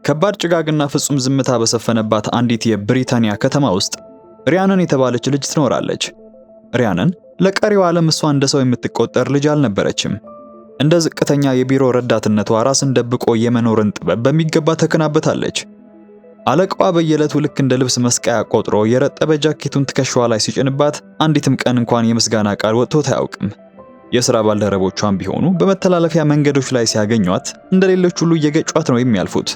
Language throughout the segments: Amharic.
ከባድ ጭጋግና ፍጹም ዝምታ በሰፈነባት አንዲት የብሪታንያ ከተማ ውስጥ ሪያንን የተባለች ልጅ ትኖራለች። ሪያንን ለቀሪው ዓለም እሷ እንደ ሰው የምትቆጠር ልጅ አልነበረችም። እንደ ዝቅተኛ የቢሮ ረዳትነቷ ራስን ደብቆ የመኖርን ጥበብ በሚገባ ተከናበታለች። አለቃዋ በየዕለቱ ልክ እንደ ልብስ መስቀያ ቆጥሮ የረጠበ ጃኬቱን ትከሻዋ ላይ ሲጭንባት አንዲትም ቀን እንኳን የምስጋና ቃል ወጥቶት አያውቅም። የሥራ ባልደረቦቿም ቢሆኑ በመተላለፊያ መንገዶች ላይ ሲያገኟት እንደሌሎች ሁሉ እየገጯት ነው የሚያልፉት።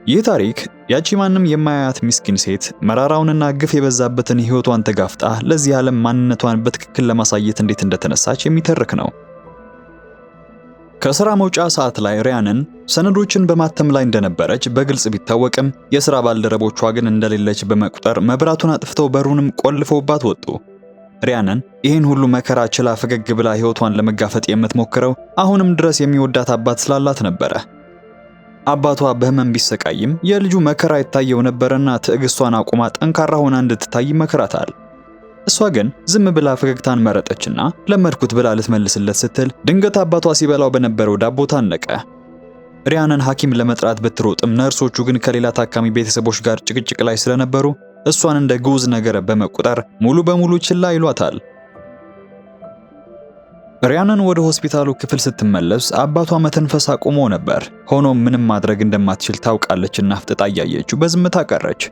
ይህ ታሪክ ያቺ ማንም የማያያት ምስኪን ሴት መራራውንና ግፍ የበዛበትን ሕይወቷን ተጋፍጣ ለዚህ ዓለም ማንነቷን በትክክል ለማሳየት እንዴት እንደተነሳች የሚተርክ ነው። ከሥራ መውጫ ሰዓት ላይ ሪያንን ሰነዶችን በማተም ላይ እንደነበረች በግልጽ ቢታወቅም የሥራ ባልደረቦቿ ግን እንደሌለች በመቁጠር መብራቱን አጥፍተው በሩንም ቆልፈውባት ወጡ። ሪያንን ይህን ሁሉ መከራ ችላ ፈገግ ብላ ሕይወቷን ለመጋፈጥ የምትሞክረው አሁንም ድረስ የሚወዳት አባት ስላላት ነበረ። አባቷ በህመም ቢሰቃይም የልጁ መከራ ይታየው ነበርና ትዕግስቷን አቁማ ጠንካራ ሆና እንድትታይ ይመክራታል። እሷ ግን ዝም ብላ ፈገግታን መረጠችና ለመድኩት ብላ ልትመልስለት ስትል ድንገት አባቷ ሲበላው በነበረው ዳቦ ታነቀ። ሪያንን ሐኪም ለመጥራት ብትሮጥም ነርሶቹ ግን ከሌላ ታካሚ ቤተሰቦች ጋር ጭቅጭቅ ላይ ስለነበሩ እሷን እንደ ግዑዝ ነገር በመቁጠር ሙሉ በሙሉ ችላ ይሏታል። ሪያንን ወደ ሆስፒታሉ ክፍል ስትመለስ አባቷ መተንፈስ አቁሞ ነበር። ሆኖም ምንም ማድረግ እንደማትችል ታውቃለችና አፍጥጣ እያየችው በዝምታ ቀረች።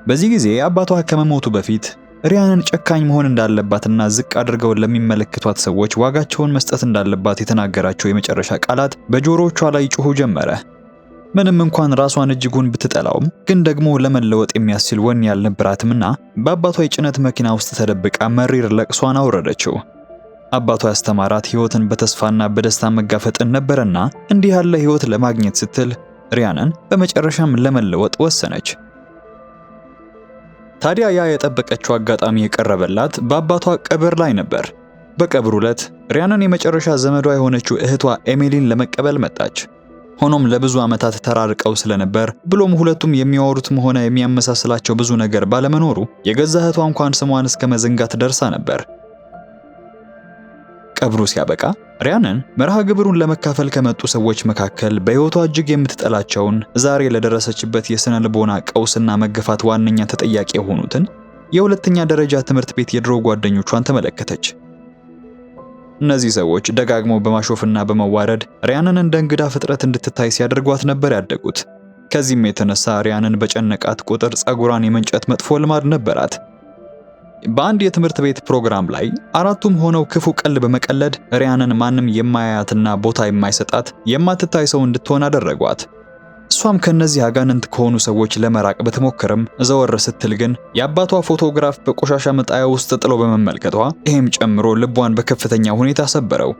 በዚህ ጊዜ አባቷ ከመሞቱ በፊት ሪያንን ጨካኝ መሆን እንዳለባትና ዝቅ አድርገው ለሚመለከቷት ሰዎች ዋጋቸውን መስጠት እንዳለባት የተናገራቸው የመጨረሻ ቃላት በጆሮቿ ላይ ይጮሁ ጀመረ። ምንም እንኳን ራሷን እጅጉን ብትጠላውም ግን ደግሞ ለመለወጥ የሚያስችል ወኔ ያልነበራትምና በአባቷ የጭነት መኪና ውስጥ ተደብቃ መሪር ለቅሷን አወረደችው። አባቷ ያስተማራት ሕይወትን በተስፋና በደስታ መጋፈጥን ነበርና እንዲህ ያለ ሕይወት ለማግኘት ስትል ሪያንን በመጨረሻም ለመለወጥ ወሰነች። ታዲያ ያ የጠበቀችው አጋጣሚ የቀረበላት በአባቷ ቀብር ላይ ነበር። በቀብሩ ዕለት ሪያንን የመጨረሻ ዘመዷ የሆነችው እህቷ ኤሚሊን ለመቀበል መጣች። ሆኖም ለብዙ ዓመታት ተራርቀው ስለነበር ብሎም ሁለቱም የሚያወሩትም ሆነ የሚያመሳስላቸው ብዙ ነገር ባለመኖሩ የገዛ እህቷ እንኳን ስሟን እስከ መዘንጋት ደርሳ ነበር። ቀብሩ ሲያበቃ ሪያንን መርሃ ግብሩን ለመካፈል ከመጡ ሰዎች መካከል በሕይወቷ እጅግ የምትጠላቸውን ዛሬ ለደረሰችበት የሥነ ልቦና ቀውስና መገፋት ዋነኛ ተጠያቂ የሆኑትን የሁለተኛ ደረጃ ትምህርት ቤት የድሮ ጓደኞቿን ተመለከተች። እነዚህ ሰዎች ደጋግመው በማሾፍና በመዋረድ ሪያንን እንደ እንግዳ ፍጥረት እንድትታይ ሲያደርጓት ነበር ያደጉት። ከዚህም የተነሳ ሪያንን በጨነቃት ቁጥር ጸጉሯን የመንጨት መጥፎ ልማድ ነበራት። በአንድ የትምህርት ቤት ፕሮግራም ላይ አራቱም ሆነው ክፉ ቀልድ በመቀለድ ሪያንን ማንም የማያያትና ቦታ የማይሰጣት የማትታይ ሰው እንድትሆን አደረጓት። እሷም ከነዚህ አጋንንት ከሆኑ ሰዎች ለመራቅ በተሞከረም ዘወር ስትል ግን የአባቷ ፎቶግራፍ በቆሻሻ መጣያ ውስጥ ጥሎ በመመልከቷ ይሄም ጨምሮ ልቧን በከፍተኛ ሁኔታ ሰበረው።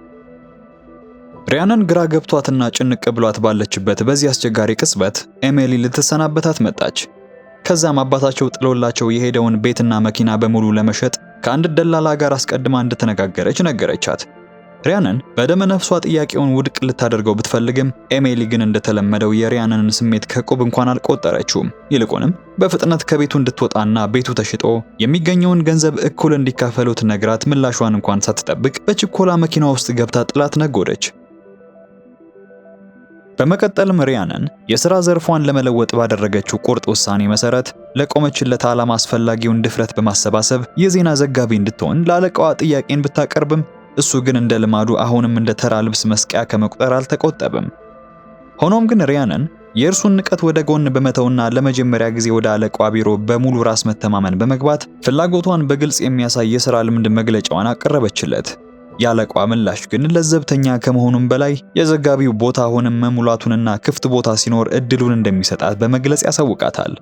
ሪያንን ግራ ገብቷትና ጭንቅ ብሏት ባለችበት በዚህ አስቸጋሪ ቅጽበት ኤሚሊ ልትሰናበታት መጣች። ከዛም አባታቸው ጥሎላቸው የሄደውን ቤትና መኪና በሙሉ ለመሸጥ ከአንድ ደላላ ጋር አስቀድማ እንደተነጋገረች ነገረቻት። ሪያንን በደመ ነፍሷ ጥያቄውን ውድቅ ልታደርገው ብትፈልግም ኤሚሊ ግን እንደተለመደው የሪያንን ስሜት ከቁብ እንኳን አልቆጠረችውም። ይልቁንም በፍጥነት ከቤቱ እንድትወጣና ቤቱ ተሽጦ የሚገኘውን ገንዘብ እኩል እንዲካፈሉት ነግራት ምላሿን እንኳን ሳትጠብቅ በችኮላ መኪና ውስጥ ገብታ ጥላት ነጎደች። በመቀጠልም ሪያንን የሥራ ዘርፏን ለመለወጥ ባደረገችው ቁርጥ ውሳኔ መሰረት ለቆመችለት ዓላማ አስፈላጊውን ድፍረት በማሰባሰብ የዜና ዘጋቢ እንድትሆን ለአለቃዋ ጥያቄን ብታቀርብም እሱ ግን እንደ ልማዱ አሁንም እንደ ተራ ልብስ መስቀያ ከመቁጠር አልተቆጠበም። ሆኖም ግን ሪያንን የእርሱን ንቀት ወደ ጎን በመተውና ለመጀመሪያ ጊዜ ወደ አለቃዋ ቢሮ በሙሉ ራስ መተማመን በመግባት ፍላጎቷን በግልጽ የሚያሳይ የሥራ ልምድ መግለጫዋን አቀረበችለት። ያለቃዋ ምላሽ ግን ለዘብተኛ ከመሆኑም በላይ የዘጋቢው ቦታ ሆነም መሙላቱንና ክፍት ቦታ ሲኖር እድሉን እንደሚሰጣት በመግለጽ ያሳውቃታል።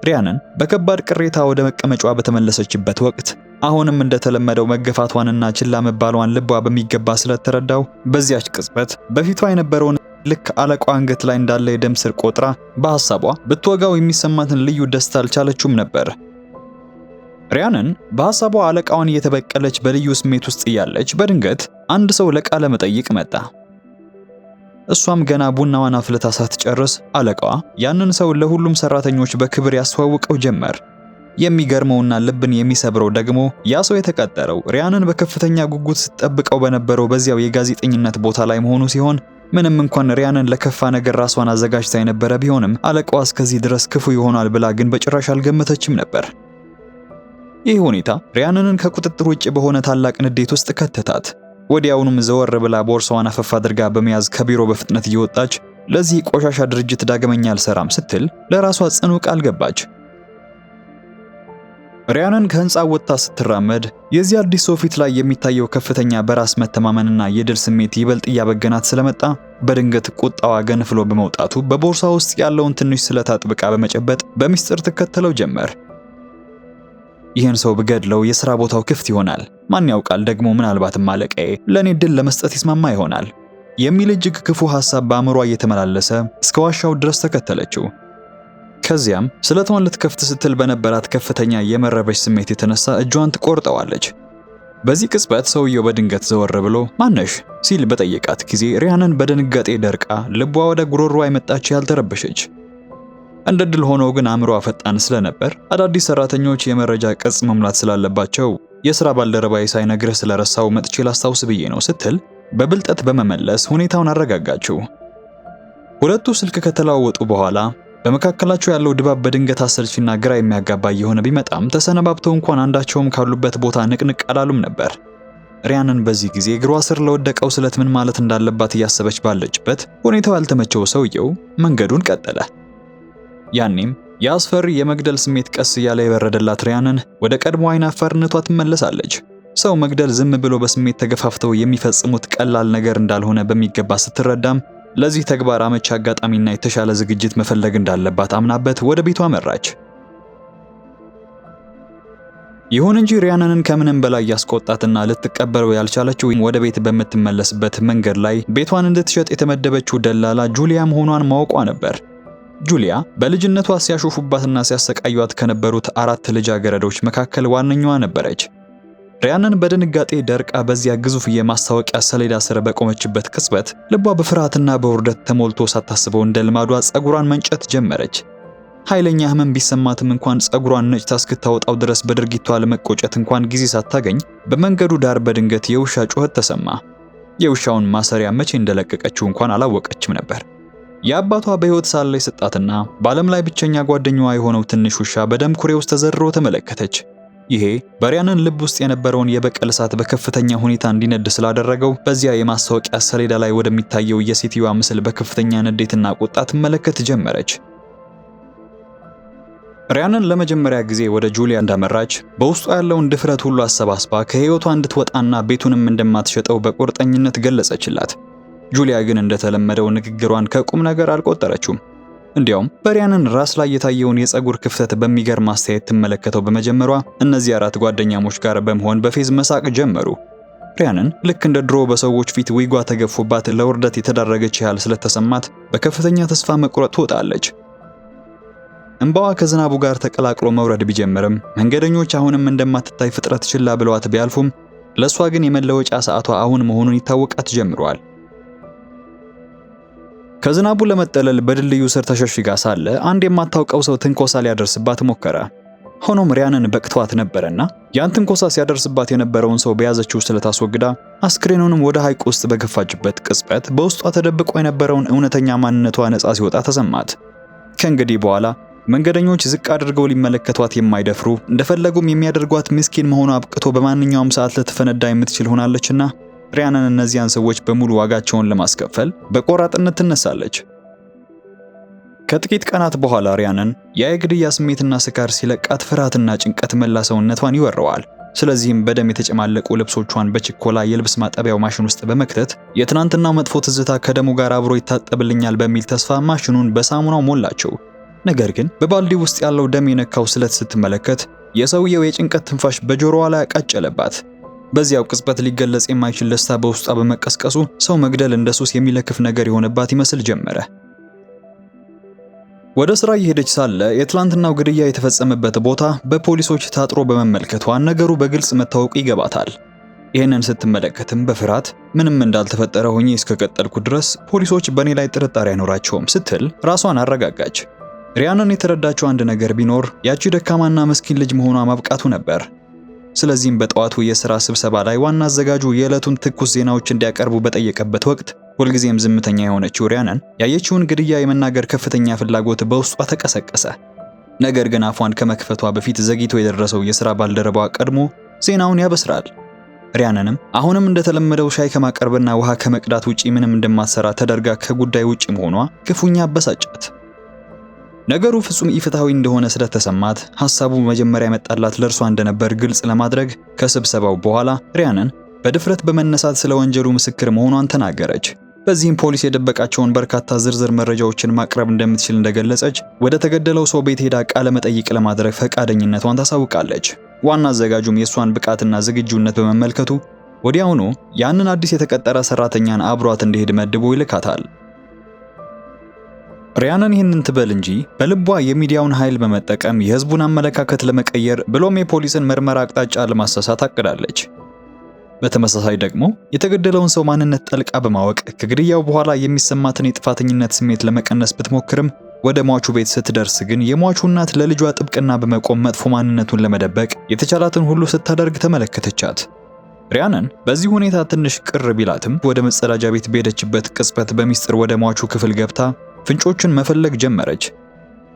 ሪያንን በከባድ ቅሬታ ወደ መቀመጫዋ በተመለሰችበት ወቅት አሁንም እንደተለመደው መገፋቷንና ችላ መባሏን ልቧ በሚገባ ስለተረዳው በዚያች ቅጽበት በፊቷ የነበረውን ልክ አለቃዋ አንገት ላይ እንዳለ የደም ስር ቆጥራ በሐሳቧ ብትወጋው የሚሰማትን ልዩ ደስታ አልቻለችውም ነበር። ሪያንን በሐሳቧ አለቃዋን እየተበቀለች በልዩ ስሜት ውስጥ እያለች በድንገት አንድ ሰው ለቃለ መጠይቅ መጣ። እሷም ገና ቡናዋን አፍልታ ሳትጨርስ አለቃዋ ያንን ሰው ለሁሉም ሰራተኞች በክብር ያስተዋውቀው ጀመር። የሚገርመውና ልብን የሚሰብረው ደግሞ ያ ሰው የተቀጠረው ሪያንን በከፍተኛ ጉጉት ስትጠብቀው በነበረው በዚያው የጋዜጠኝነት ቦታ ላይ መሆኑ ሲሆን ምንም እንኳን ሪያንን ለከፋ ነገር ራሷን አዘጋጅታ የነበረ ቢሆንም አለቃዋ እስከዚህ ድረስ ክፉ ይሆናል ብላ ግን በጭራሽ አልገመተችም ነበር። ይህ ሁኔታ ሪያንን ከቁጥጥር ውጭ በሆነ ታላቅ ንዴት ውስጥ ከተታት። ወዲያውኑም ዘወር ብላ ቦርሳዋን አፈፍ አድርጋ በመያዝ ከቢሮ በፍጥነት እየወጣች ለዚህ ቆሻሻ ድርጅት ዳግመኛ አልሰራም ስትል ለራሷ ጽኑ ቃል ገባች። ሪያንን ከህንጻው ወጥታ ስትራመድ የዚህ አዲስ ሰው ፊት ላይ የሚታየው ከፍተኛ በራስ መተማመንና የድል ስሜት ይበልጥ እያበገናት ስለመጣ በድንገት ቁጣዋ ገንፍሎ በመውጣቱ በቦርሳ ውስጥ ያለውን ትንሽ ስለት አጥብቃ በመጨበጥ በሚስጥር ትከተለው ጀመር። ይህን ሰው ብገድለው የሥራ ቦታው ክፍት ይሆናል፣ ማን ያውቃል ደግሞ ምናልባትም አለቃዬ ለኔ ድል ለመስጠት ይስማማ ይሆናል የሚል እጅግ ክፉ ሐሳብ በአእምሯ እየተመላለሰ እስከ ዋሻው ድረስ ተከተለችው። ከዚያም ስለቷን ልትከፍት ስትል በነበራት ከፍተኛ የመረበሽ ስሜት የተነሳ እጇን ትቆርጠዋለች። በዚህ ቅጽበት ሰውየው በድንገት ዘወር ብሎ ማነሽ ሲል በጠየቃት ጊዜ ሪያንን በድንጋጤ ደርቃ ልቧ ወደ ጉሮሮዋ የመጣች ያልተረበሸች። እንደ ድል ሆኖ ግን አእምሮዋ ፈጣን ስለነበር አዳዲስ ሰራተኞች የመረጃ ቅጽ መሙላት ስላለባቸው የሥራ ባልደረባዬ ሳይነግርህ ስለረሳው መጥቼ ላስታውስ ብዬ ነው ስትል በብልጠት በመመለስ ሁኔታውን አረጋጋችው። ሁለቱ ስልክ ከተለዋወጡ በኋላ በመካከላቸው ያለው ድባብ በድንገት አሰልችና ግራ የሚያጋባ የሆነ ቢመጣም ተሰነባብተው እንኳን አንዳቸውም ካሉበት ቦታ ንቅንቅ አላሉም ነበር። ሪያንን በዚህ ጊዜ እግሯ ስር ለወደቀው ስለት ምን ማለት እንዳለባት እያሰበች ባለችበት ሁኔታው ያልተመቸው ሰውየው መንገዱን ቀጠለ። ያኔም የአስፈሪ የመግደል ስሜት ቀስ እያለ የበረደላት ሪያንን ወደ ቀድሞ አይናፋርነቷ ትመለሳለች። ሰው መግደል ዝም ብሎ በስሜት ተገፋፍተው የሚፈጽሙት ቀላል ነገር እንዳልሆነ በሚገባ ስትረዳም ለዚህ ተግባር አመቺ አጋጣሚና የተሻለ ዝግጅት መፈለግ እንዳለባት አምናበት ወደ ቤቷ መራች። ይሁን እንጂ ሪያንን ከምንም በላይ ያስቆጣትና ልትቀበለው ያልቻለችው ወደ ቤት በምትመለስበት መንገድ ላይ ቤቷን እንድትሸጥ የተመደበችው ደላላ ጁሊያ መሆኗን ማወቋ ነበር። ጁሊያ በልጅነቷ ሲያሾፉባትና ሲያሰቃዩት ከነበሩት 4 ልጃገረዶች መካከል ዋነኛዋ ነበረች። ሪያንን በድንጋጤ ደርቃ በዚያ ግዙፍ የማስታወቂያ ሰሌዳ ስር በቆመችበት ቅጽበት ልቧ በፍርሃትና በውርደት ተሞልቶ ሳታስበው እንደ ልማዷ ጸጉሯን መንጨት ጀመረች። ኃይለኛ ህመም ቢሰማትም እንኳን ጸጉሯን ነጭታ እስክታወጣው ድረስ በድርጊቷ ለመቆጨት እንኳን ጊዜ ሳታገኝ በመንገዱ ዳር በድንገት የውሻ ጩኸት ተሰማ። የውሻውን ማሰሪያ መቼ እንደለቀቀችው እንኳን አላወቀችም ነበር። የአባቷ በሕይወት ሳለ የሰጣትና በዓለም ላይ ብቸኛ ጓደኛዋ የሆነው ትንሽ ውሻ በደም ኩሬ ውስጥ ተዘርሮ ተመለከተች። ይሄ በሪያንን ልብ ውስጥ የነበረውን የበቀል እሳት በከፍተኛ ሁኔታ እንዲነድ ስላደረገው በዚያ የማስታወቂያ ሰሌዳ ላይ ወደሚታየው የሴትዮዋ ምስል በከፍተኛ ንዴትና ቁጣ ትመለከት ጀመረች። ሪያንን ለመጀመሪያ ጊዜ ወደ ጁሊያ እንዳመራች በውስጧ ያለውን ድፍረት ሁሉ አሰባስባ ከህይወቷ እንድትወጣና ቤቱንም እንደማትሸጠው በቁርጠኝነት ገለጸችላት። ጁሊያ ግን እንደተለመደው ንግግሯን ከቁም ነገር አልቆጠረችውም። እንዲያውም በሪያንን ራስ ላይ የታየውን የፀጉር ክፍተት በሚገርም አስተያየት ትመለከተው በመጀመሯ እነዚህ 4 ጓደኛሞች ጋር በመሆን በፌዝ መሳቅ ጀመሩ። ሪያንን ልክ እንደ ድሮ በሰዎች ፊት ዊጓ ተገፎባት ለውርደት የተዳረገች ያህል ስለተሰማት በከፍተኛ ተስፋ መቁረጥ ትወጣለች። እንባዋ ከዝናቡ ጋር ተቀላቅሎ መውረድ ቢጀምርም መንገደኞች አሁንም እንደማትታይ ፍጥረት ችላ ብለዋት ቢያልፉም ለሷ ግን የመለወጫ ሰዓቷ አሁን መሆኑን ይታወቃት ጀምሯል። ከዝናቡ ለመጠለል በድልድዩ ስር ተሸሽጋ ሳለ አንድ የማታውቀው ሰው ትንኮሳ ሊያደርስባት ሞከረ። ሆኖም ሪያንን በቅቷት ነበርና ያን ትንኮሳ ሲያደርስባት የነበረውን ሰው በያዘችው ስለት አስወግዳ አስክሬኑንም ወደ ሐይቅ ውስጥ በገፋችበት ቅጽበት በውስጧ ተደብቆ የነበረውን እውነተኛ ማንነቷ ነፃ ሲወጣ ተሰማት። ከእንግዲህ በኋላ መንገደኞች ዝቅ አድርገው ሊመለከቷት የማይደፍሩ እንደፈለጉም የሚያደርጓት ምስኪን መሆኗ አብቅቶ በማንኛውም ሰዓት ልትፈነዳ የምትችል ሆናለችና ሪያንን እነዚያን ሰዎች በሙሉ ዋጋቸውን ለማስከፈል በቆራጥነት ትነሳለች። ከጥቂት ቀናት በኋላ ሪያንን የግድያ ስሜትና ስካር ሲለቃት ፍርሃትና ጭንቀት መላ ሰውነቷን ይወረዋል። ስለዚህም በደም የተጨማለቁ ልብሶቿን በችኮላ የልብስ ማጠቢያው ማሽን ውስጥ በመክተት የትናንትናው መጥፎ ትዝታ ከደሙ ጋር አብሮ ይታጠብልኛል በሚል ተስፋ ማሽኑን በሳሙናው ሞላቸው። ነገር ግን በባልዲ ውስጥ ያለው ደም የነካው ስለት ስትመለከት የሰውየው የጭንቀት ትንፋሽ በጆሮዋ ላይ አቃጨለባት። በዚያው ቅጽበት ሊገለጽ የማይችል ደስታ በውስጧ በመቀስቀሱ ሰው መግደል እንደ ሱስ የሚለክፍ ነገር የሆነባት ይመስል ጀመረ። ወደ ስራ እየሄደች ሳለ የትላንትናው ግድያ የተፈጸመበት ቦታ በፖሊሶች ታጥሮ በመመልከቷ ነገሩ በግልጽ መታወቁ ይገባታል። ይህንን ስትመለከትም በፍርሃት ምንም እንዳልተፈጠረ ሆኜ እስከቀጠልኩ ድረስ ፖሊሶች በእኔ ላይ ጥርጣሬ አይኖራቸውም ስትል ራሷን አረጋጋች። ሪያናን የተረዳችው አንድ ነገር ቢኖር ያቺ ደካማና መስኪን ልጅ መሆኗ ማብቃቱ ነበር። ስለዚህም በጠዋቱ የሥራ ስብሰባ ላይ ዋና አዘጋጁ የዕለቱን ትኩስ ዜናዎች እንዲያቀርቡ በጠየቀበት ወቅት ሁልጊዜም ዝምተኛ የሆነችው ሪያናን ያየችውን ግድያ የመናገር ከፍተኛ ፍላጎት በውስጧ ተቀሰቀሰ። ነገር ግን አፏን ከመክፈቷ በፊት ዘግይቶ የደረሰው የሥራ ባልደረባዋ ቀድሞ ዜናውን ያበስራል። ሪያናንም አሁንም እንደተለመደው ሻይ ከማቀርብና ውሃ ከመቅዳት ውጪ ምንም እንደማትሰራ ተደርጋ ከጉዳይ ውጪ መሆኗ ክፉኛ አበሳጫት። ነገሩ ፍጹም ኢፍትሐዊ እንደሆነ ስለተሰማት ሐሳቡ መጀመሪያ የመጣላት ለእርሷ እንደነበር ግልጽ ለማድረግ ከስብሰባው በኋላ ሪያናን በድፍረት በመነሳት ስለ ወንጀሉ ምስክር መሆኗን ተናገረች። በዚህም ፖሊስ የደበቃቸውን በርካታ ዝርዝር መረጃዎችን ማቅረብ እንደምትችል እንደገለጸች ወደ ተገደለው ሰው ቤት ሄዳ ቃለ መጠይቅ ለማድረግ ፈቃደኝነቷን ታሳውቃለች። ዋና አዘጋጁም የእሷን ብቃትና ዝግጁነት በመመልከቱ ወዲያውኑ ያንን አዲስ የተቀጠረ ሰራተኛን አብሯት እንዲሄድ መድቦ ይልካታል። ሪያናን ይህንን ትበል እንጂ በልቧ የሚዲያውን ኃይል በመጠቀም የህዝቡን አመለካከት ለመቀየር ብሎም የፖሊስን ምርመራ አቅጣጫ ለማሳሳት አቅዳለች። በተመሳሳይ ደግሞ የተገደለውን ሰው ማንነት ጠልቃ በማወቅ ከግድያው በኋላ የሚሰማትን የጥፋተኝነት ስሜት ለመቀነስ ብትሞክርም ወደ ሟቹ ቤት ስትደርስ ግን የሟቹ እናት ለልጇ ጥብቅና በመቆም መጥፎ ማንነቱን ለመደበቅ የተቻላትን ሁሉ ስታደርግ ተመለከተቻት። ሪያናን በዚህ ሁኔታ ትንሽ ቅር ቢላትም ወደ መጸዳጃ ቤት በሄደችበት ቅጽበት በሚስጥር ወደ ሟቹ ክፍል ገብታ ፍንጮችን መፈለግ ጀመረች።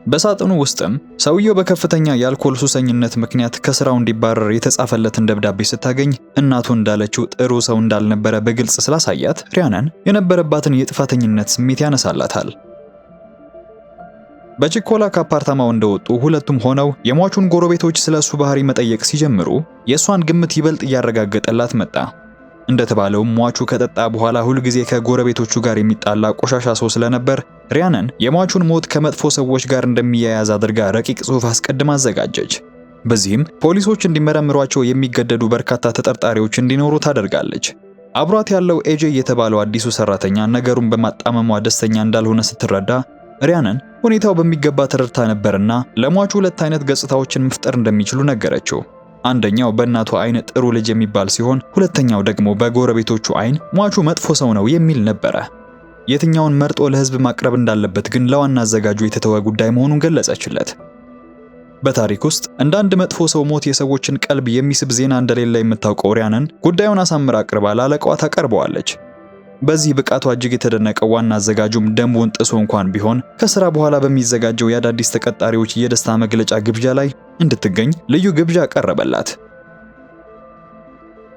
በሳጥኑ ውስጥም ሰውየው በከፍተኛ የአልኮል ሱሰኝነት ምክንያት ከስራው እንዲባረር የተጻፈለትን ደብዳቤ ስታገኝ እናቱ እንዳለችው ጥሩ ሰው እንዳልነበረ በግልጽ ስላሳያት ሪያናን የነበረባትን የጥፋተኝነት ስሜት ያነሳላታል። በችኮላ ከአፓርታማው እንደወጡ ሁለቱም ሆነው የሟቹን ጎረቤቶች ስለሱ ባህሪ መጠየቅ ሲጀምሩ የእሷን ግምት ይበልጥ እያረጋገጠላት መጣ። እንደተባለው ሟቹ ከጠጣ በኋላ ሁልጊዜ ከጎረቤቶቹ ጋር የሚጣላ ቆሻሻ ሰው ስለነበር ሪያናን የሟቹን ሞት ከመጥፎ ሰዎች ጋር እንደሚያያዝ አድርጋ ረቂቅ ጽሑፍ አስቀድማ አዘጋጀች። በዚህም ፖሊሶች እንዲመረምሯቸው የሚገደዱ በርካታ ተጠርጣሪዎች እንዲኖሩ ታደርጋለች። አብሯት ያለው ኤጄ የተባለው አዲሱ ሰራተኛ ነገሩን በማጣመሟ ደስተኛ እንዳልሆነ ስትረዳ ሪያናን ሁኔታው በሚገባ ተረድታ ነበርና ለሟቹ ሁለት አይነት ገጽታዎችን መፍጠር እንደሚችሉ ነገረችው። አንደኛው በእናቱ አይን ጥሩ ልጅ የሚባል ሲሆን ሁለተኛው ደግሞ በጎረቤቶቹ አይን ሟቹ መጥፎ ሰው ነው የሚል ነበረ። የትኛውን መርጦ ለህዝብ ማቅረብ እንዳለበት ግን ለዋና አዘጋጁ የተተወ ጉዳይ መሆኑን ገለጸችለት። በታሪክ ውስጥ እንደ አንድ መጥፎ ሰው ሞት የሰዎችን ቀልብ የሚስብ ዜና እንደሌለ የምታውቀው ሪያናን ጉዳዩን አሳምራ አቅርባ ለአለቃዋ ታቀርበዋለች። በዚህ ብቃቷ እጅግ የተደነቀው ዋና አዘጋጁም ደንቡን ጥሶ እንኳን ቢሆን ከስራ በኋላ በሚዘጋጀው የአዳዲስ ተቀጣሪዎች የደስታ መግለጫ ግብዣ ላይ እንድትገኝ ልዩ ግብዣ ቀረበላት።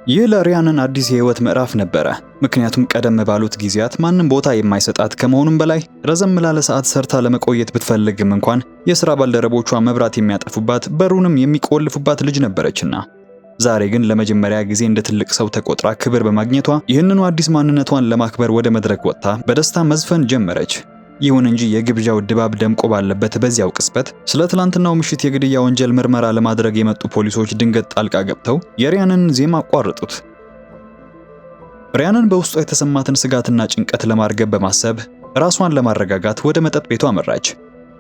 ይህ ለሪያናን አዲስ የህይወት ምዕራፍ ነበረ። ምክንያቱም ቀደም ባሉት ጊዜያት ማንም ቦታ የማይሰጣት ከመሆኑም በላይ ረዘም ላለ ሰዓት ሰርታ ለመቆየት ብትፈልግም እንኳን የሥራ ባልደረቦቿ መብራት የሚያጠፉባት በሩንም የሚቆልፉባት ልጅ ነበረችና ዛሬ ግን ለመጀመሪያ ጊዜ እንደ ትልቅ ሰው ተቆጥራ ክብር በማግኘቷ ይህንኑ አዲስ ማንነቷን ለማክበር ወደ መድረክ ወጥታ በደስታ መዝፈን ጀመረች። ይሁን እንጂ የግብዣው ድባብ ደምቆ ባለበት በዚያው ቅጽበት ስለ ትላንትናው ምሽት የግድያ ወንጀል ምርመራ ለማድረግ የመጡ ፖሊሶች ድንገት ጣልቃ ገብተው የሪያናንን ዜማ አቋረጡት። ሪያናን በውስጧ የተሰማትን ስጋትና ጭንቀት ለማርገብ በማሰብ ራሷን ለማረጋጋት ወደ መጠጥ ቤቷ አመራች።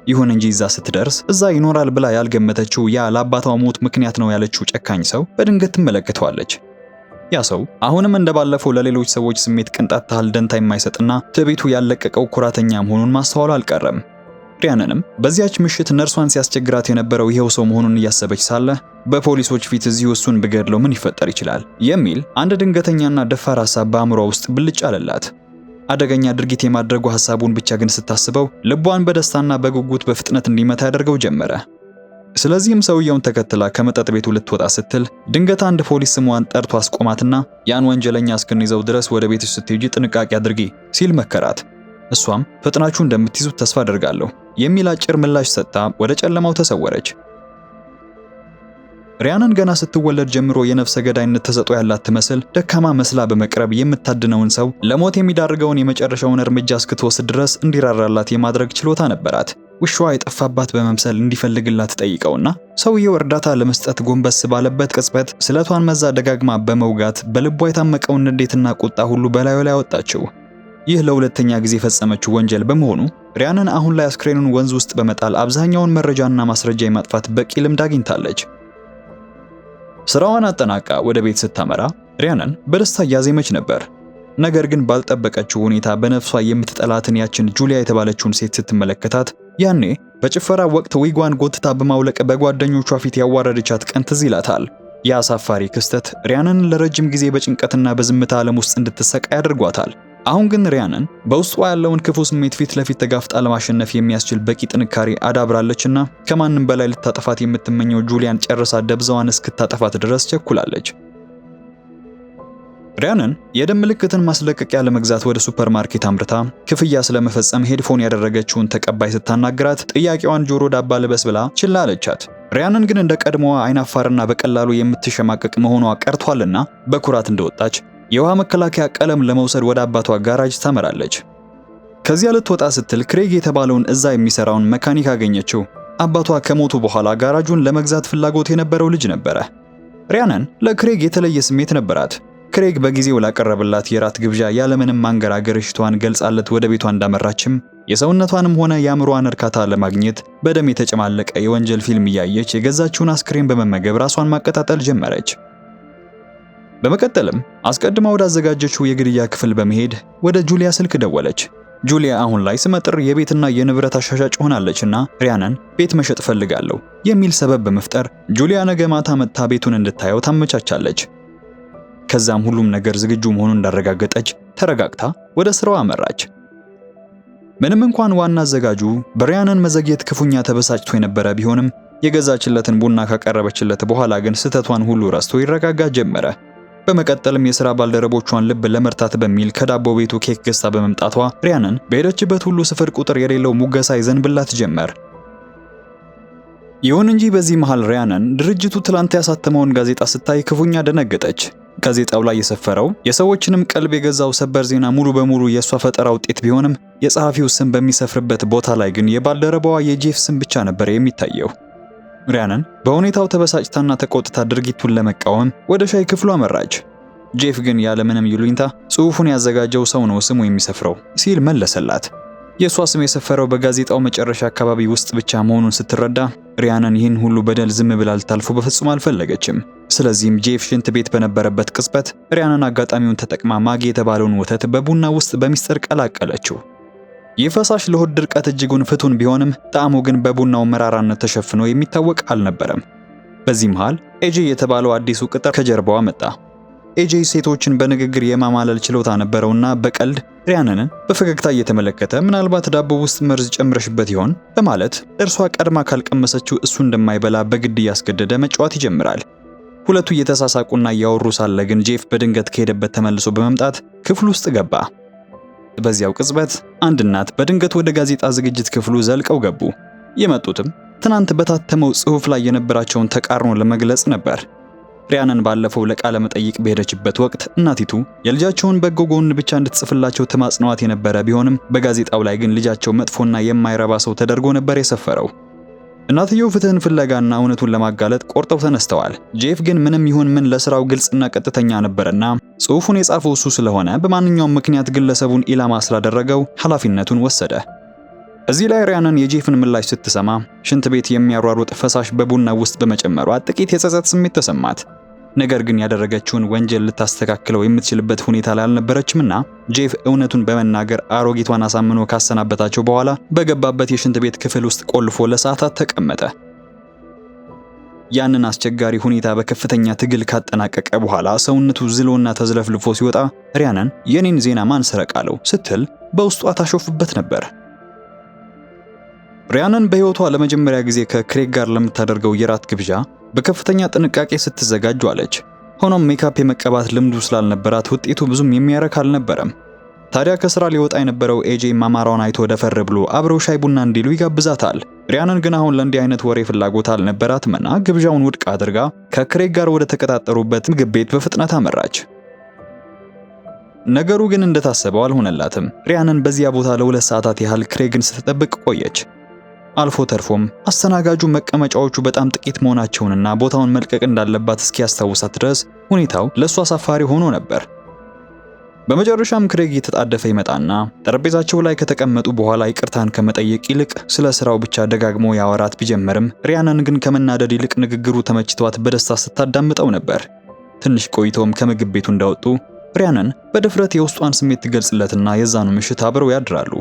ይሁን እንጂ እዛ ስትደርስ እዛ ይኖራል ብላ ያልገመተችው ያ ለአባቷ ሞት ምክንያት ነው ያለችው ጨካኝ ሰው በድንገት ትመለከተዋለች። ያ ሰው አሁንም እንደባለፈው ለሌሎች ሰዎች ስሜት ቅንጣት ታህል ደንታ የማይሰጥና ትዕቢቱ ያለቀቀው ኩራተኛ መሆኑን ማስተዋሉ አልቀረም። ሪያናንም በዚያች ምሽት ነርሷን ሲያስቸግራት የነበረው ይሄው ሰው መሆኑን እያሰበች ሳለ በፖሊሶች ፊት እዚሁ እሱን ብገድለው ምን ይፈጠር ይችላል የሚል አንድ ድንገተኛና ደፋር ሐሳብ በአእምሯ ውስጥ ብልጭ አለላት። አደገኛ ድርጊት የማድረጉ ሐሳቡን ብቻ ግን ስታስበው ልቧን በደስታና በጉጉት በፍጥነት እንዲመታ ያደርገው ጀመረ። ስለዚህም ሰውየውን ተከትላ ከመጠጥ ቤቱ ልትወጣ ስትል ድንገት አንድ ፖሊስ ስሟን ጠርቶ አስቆማትና ያን ወንጀለኛ እስክንይዘው ድረስ ወደ ቤትሽ ስትሄጂ ጥንቃቄ አድርጊ ሲል መከራት። እሷም ፈጥናችሁ እንደምትይዙት ተስፋ አደርጋለሁ የሚል አጭር ምላሽ ሰጥታ ወደ ጨለማው ተሰወረች። ሪያናን ገና ስትወለድ ጀምሮ የነፍሰ ገዳይነት ተሰጥኦ ያላት ትመስል ደካማ መስላ በመቅረብ የምታድነውን ሰው ለሞት የሚዳርገውን የመጨረሻውን እርምጃ እስክትወስድ ድረስ እንዲራራላት የማድረግ ችሎታ ነበራት። ውሻዋ የጠፋባት በመምሰል እንዲፈልግላት ጠይቀውና ሰውየው እርዳታ ለመስጠት ጎንበስ ባለበት ቅጽበት ስለቷን መዛ ደጋግማ በመውጋት በልቧ የታመቀውን ንዴትና ቁጣ ሁሉ በላዩ ላይ አወጣችው። ይህ ለሁለተኛ ጊዜ የፈጸመችው ወንጀል በመሆኑ ሪያናን አሁን ላይ አስክሬኑን ወንዝ ውስጥ በመጣል አብዛኛውን መረጃና ማስረጃ የማጥፋት በቂ ልምድ አግኝታለች። ስራዋን አጠናቃ ወደ ቤት ስታመራ ሪያናን በደስታ እያዜመች ነበር። ነገር ግን ባልጠበቀችው ሁኔታ በነፍሷ የምትጠላትን ያችን ጁሊያ የተባለችውን ሴት ስትመለከታት ያኔ በጭፈራ ወቅት ዊጓን ጎትታ በማውለቅ በጓደኞቿ ፊት ያዋረደቻት ቀን ትዝ ይላታል። የአሳፋሪ ክስተት ሪያንን ለረጅም ጊዜ በጭንቀትና በዝምታ ዓለም ውስጥ እንድትሰቃይ አድርጓታል። አሁን ግን ሪያንን በውስጧ ያለውን ክፉ ስሜት ፊት ለፊት ተጋፍጣ ለማሸነፍ የሚያስችል በቂ ጥንካሬ አዳብራለችና ከማንም በላይ ልታጠፋት የምትመኘው ጁሊያን ጨርሳ ደብዛዋን እስክታጠፋት ድረስ ቸኩላለች። ሪያንን የደም ምልክትን ማስለቀቂያ ለመግዛት ወደ ሱፐርማርኬት አምርታ ክፍያ ስለመፈጸም ሄድፎን ያደረገችውን ተቀባይ ስታናግራት ጥያቄዋን ጆሮ ዳባ ልበስ ብላ ችላ አለቻት። ሪያንን ግን እንደ ቀድሞዋ አይናፋርና በቀላሉ የምትሸማቀቅ መሆኗ ቀርቷልና በኩራት እንደወጣች የውሃ መከላከያ ቀለም ለመውሰድ ወደ አባቷ ጋራጅ ታመራለች። ከዚያ ልትወጣ ስትል ክሬግ የተባለውን እዛ የሚሰራውን መካኒክ አገኘችው። አባቷ ከሞቱ በኋላ ጋራጁን ለመግዛት ፍላጎት የነበረው ልጅ ነበረ። ሪያንን ለክሬግ የተለየ ስሜት ነበራት። ክሬግ በጊዜው ላቀረበላት የራት ግብዣ ያለምንም ማንገራገር እሽቷን ገልጻለት ወደ ቤቷ እንዳመራችም የሰውነቷንም ሆነ የአእምሮዋን እርካታ ለማግኘት በደም የተጨማለቀ የወንጀል ፊልም እያየች የገዛችውን አስክሬን በመመገብ ራሷን ማቀጣጠል ጀመረች። በመቀጠልም አስቀድማ ወዳዘጋጀችው የግድያ ክፍል በመሄድ ወደ ጁሊያ ስልክ ደወለች። ጁሊያ አሁን ላይ ስመጥር የቤትና የንብረት አሻሻጭ ሆናለችና ሪያንን ቤት መሸጥ ፈልጋለሁ የሚል ሰበብ በመፍጠር ጁሊያ ነገ ማታ መጥታ ቤቱን እንድታየው ታመቻቻለች። ከዛም ሁሉም ነገር ዝግጁ መሆኑን እንዳረጋገጠች ተረጋግታ ወደ ስራው አመራች። ምንም እንኳን ዋና አዘጋጁ በሪያንን መዘግየት ክፉኛ ተበሳጭቶ የነበረ ቢሆንም የገዛችለትን ቡና ካቀረበችለት በኋላ ግን ስህተቷን ሁሉ ረስቶ ይረጋጋ ጀመረ። በመቀጠልም የሥራ ባልደረቦቿን ልብ ለመርታት በሚል ከዳቦ ቤቱ ኬክ ገዝታ በመምጣቷ ሪያንን በሄደችበት ሁሉ ስፍር ቁጥር የሌለው ሙገሳ ይዘንብላት ጀመር። ይሁን እንጂ በዚህ መሃል ሪያንን ድርጅቱ ትላንት ያሳተመውን ጋዜጣ ስታይ ክፉኛ ደነገጠች። ጋዜጣው ላይ የሰፈረው የሰዎችንም ቀልብ የገዛው ሰበር ዜና ሙሉ በሙሉ የሷ ፈጠራ ውጤት ቢሆንም የጸሐፊው ስም በሚሰፍርበት ቦታ ላይ ግን የባልደረባዋ የጄፍ ስም ብቻ ነበር የሚታየው። ሪያንን በሁኔታው ተበሳጭታና ተቆጥታ ድርጊቱን ለመቃወም ወደ ሻይ ክፍሉ አመራች። ጄፍ ግን ያለምንም ይሉኝታ ጽሑፉን ያዘጋጀው ሰው ነው ስሙ የሚሰፍረው ሲል መለሰላት። የሷ ስም የሰፈረው በጋዜጣው መጨረሻ አካባቢ ውስጥ ብቻ መሆኑን ስትረዳ ሪያንን ይህን ሁሉ በደል ዝም ብላ ልታልፎ በፍጹም አልፈለገችም። ስለዚህም ጄፍ ሽንት ቤት በነበረበት ቅጽበት ሪያንን አጋጣሚውን ተጠቅማ ማጊ የተባለውን ወተት በቡና ውስጥ በሚስጥር ቀላቀለችው። ይህ ፈሳሽ ለሆድ ድርቀት እጅጉን ፍቱን ቢሆንም ጣዕሙ ግን በቡናው መራራነት ተሸፍኖ የሚታወቅ አልነበረም። በዚህ መሃል ኤጄ የተባለው አዲሱ ቅጥር ከጀርባዋ መጣ። ኤጄ ሴቶችን በንግግር የማማለል ችሎታ ነበረውና በቀልድ ሪያንን በፈገግታ እየተመለከተ ምናልባት ዳቦ ውስጥ መርዝ ጨምረሽበት ይሆን በማለት እርሷ ቀድማ ካልቀመሰችው እሱ እንደማይበላ በግድ እያስገደደ መጫወት ይጀምራል። ሁለቱ እየተሳሳቁና እያወሩ ሳለ ግን ጄፍ በድንገት ከሄደበት ተመልሶ በመምጣት ክፍሉ ውስጥ ገባ። በዚያው ቅጽበት አንድ እናት በድንገት ወደ ጋዜጣ ዝግጅት ክፍሉ ዘልቀው ገቡ። የመጡትም ትናንት በታተመው ጽሑፍ ላይ የነበራቸውን ተቃርኖ ለመግለጽ ነበር። ሪያንን ባለፈው ለቃለ መጠይቅ በሄደችበት ወቅት እናቲቱ የልጃቸውን በጎ ጎን ብቻ እንድትጽፍላቸው ተማጽነዋት የነበረ ቢሆንም በጋዜጣው ላይ ግን ልጃቸው መጥፎና የማይረባ ሰው ተደርጎ ነበር የሰፈረው። እናትየው ፍትህን ፍለጋና እውነቱን ለማጋለጥ ቆርጠው ተነስተዋል። ጄፍ ግን ምንም ይሁን ምን ለስራው ግልጽና ቀጥተኛ ነበርና ጽሑፉን የጻፈው እሱ ስለሆነ በማንኛውም ምክንያት ግለሰቡን ኢላማ ስላደረገው ኃላፊነቱን ወሰደ። እዚህ ላይ ሪያንን የጄፍን ምላሽ ስትሰማ ሽንት ቤት የሚያሯሩጥ ፈሳሽ በቡና ውስጥ በመጨመሯ ጥቂት የጸጸት ስሜት ተሰማት። ነገር ግን ያደረገችውን ወንጀል ልታስተካክለው የምትችልበት ሁኔታ ላይ አልነበረችምና ጄፍ እውነቱን በመናገር አሮጊቷን አሳምኖ ካሰናበታቸው በኋላ በገባበት የሽንት ቤት ክፍል ውስጥ ቆልፎ ለሰዓታት ተቀመጠ። ያንን አስቸጋሪ ሁኔታ በከፍተኛ ትግል ካጠናቀቀ በኋላ ሰውነቱ ዝሎና ተዝለፍልፎ ሲወጣ ሪያንን የኔን ዜና ማን ሰረቃለው ስትል በውስጧ ታሾፍበት ነበር። ሪያንን በህይወቷ ለመጀመሪያ ጊዜ ከክሬግ ጋር ለምታደርገው የራት ግብዣ በከፍተኛ ጥንቃቄ ስትዘጋጅ አለች። ሆኖም ሜካፕ የመቀባት ልምዱ ስላልነበራት ውጤቱ ብዙም የሚያረክ አልነበረም። ታዲያ ከስራ ሊወጣ የነበረው ኤጄ ማማራውን አይቶ ደፈር ብሎ አብረው ሻይ ቡና እንዲሉ ይጋብዛታል። ሪያንን ግን አሁን ለእንዲህ አይነት ወሬ ፍላጎት አልነበራትምና ግብዣውን ውድቅ አድርጋ ከክሬግ ጋር ወደ ተቀጣጠሩበት ምግብ ቤት በፍጥነት አመራች። ነገሩ ግን እንደታሰበው አልሆነላትም። ሪያንን በዚያ ቦታ ለ2 ሰዓታት ያህል ክሬግን ስትጠብቅ ቆየች። አልፎ ተርፎም አስተናጋጁ መቀመጫዎቹ በጣም ጥቂት መሆናቸውንና ቦታውን መልቀቅ እንዳለባት እስኪያስታውሳት ድረስ ሁኔታው ለሷ አሳፋሪ ሆኖ ነበር። በመጨረሻም ክሬግ እየተጣደፈ ይመጣና ጠረጴዛቸው ላይ ከተቀመጡ በኋላ ይቅርታን ከመጠየቅ ይልቅ ስለ ስራው ብቻ ደጋግሞ ያወራት ቢጀምርም ሪያንን ግን ከመናደድ ይልቅ ንግግሩ ተመችቷት በደስታ ስታዳምጠው ነበር። ትንሽ ቆይቶም ከምግብ ቤቱ እንደወጡ ሪያንን በድፍረት የውስጧን ስሜት ትገልጽለትና የዛኑ ምሽት አብረው ያድራሉ።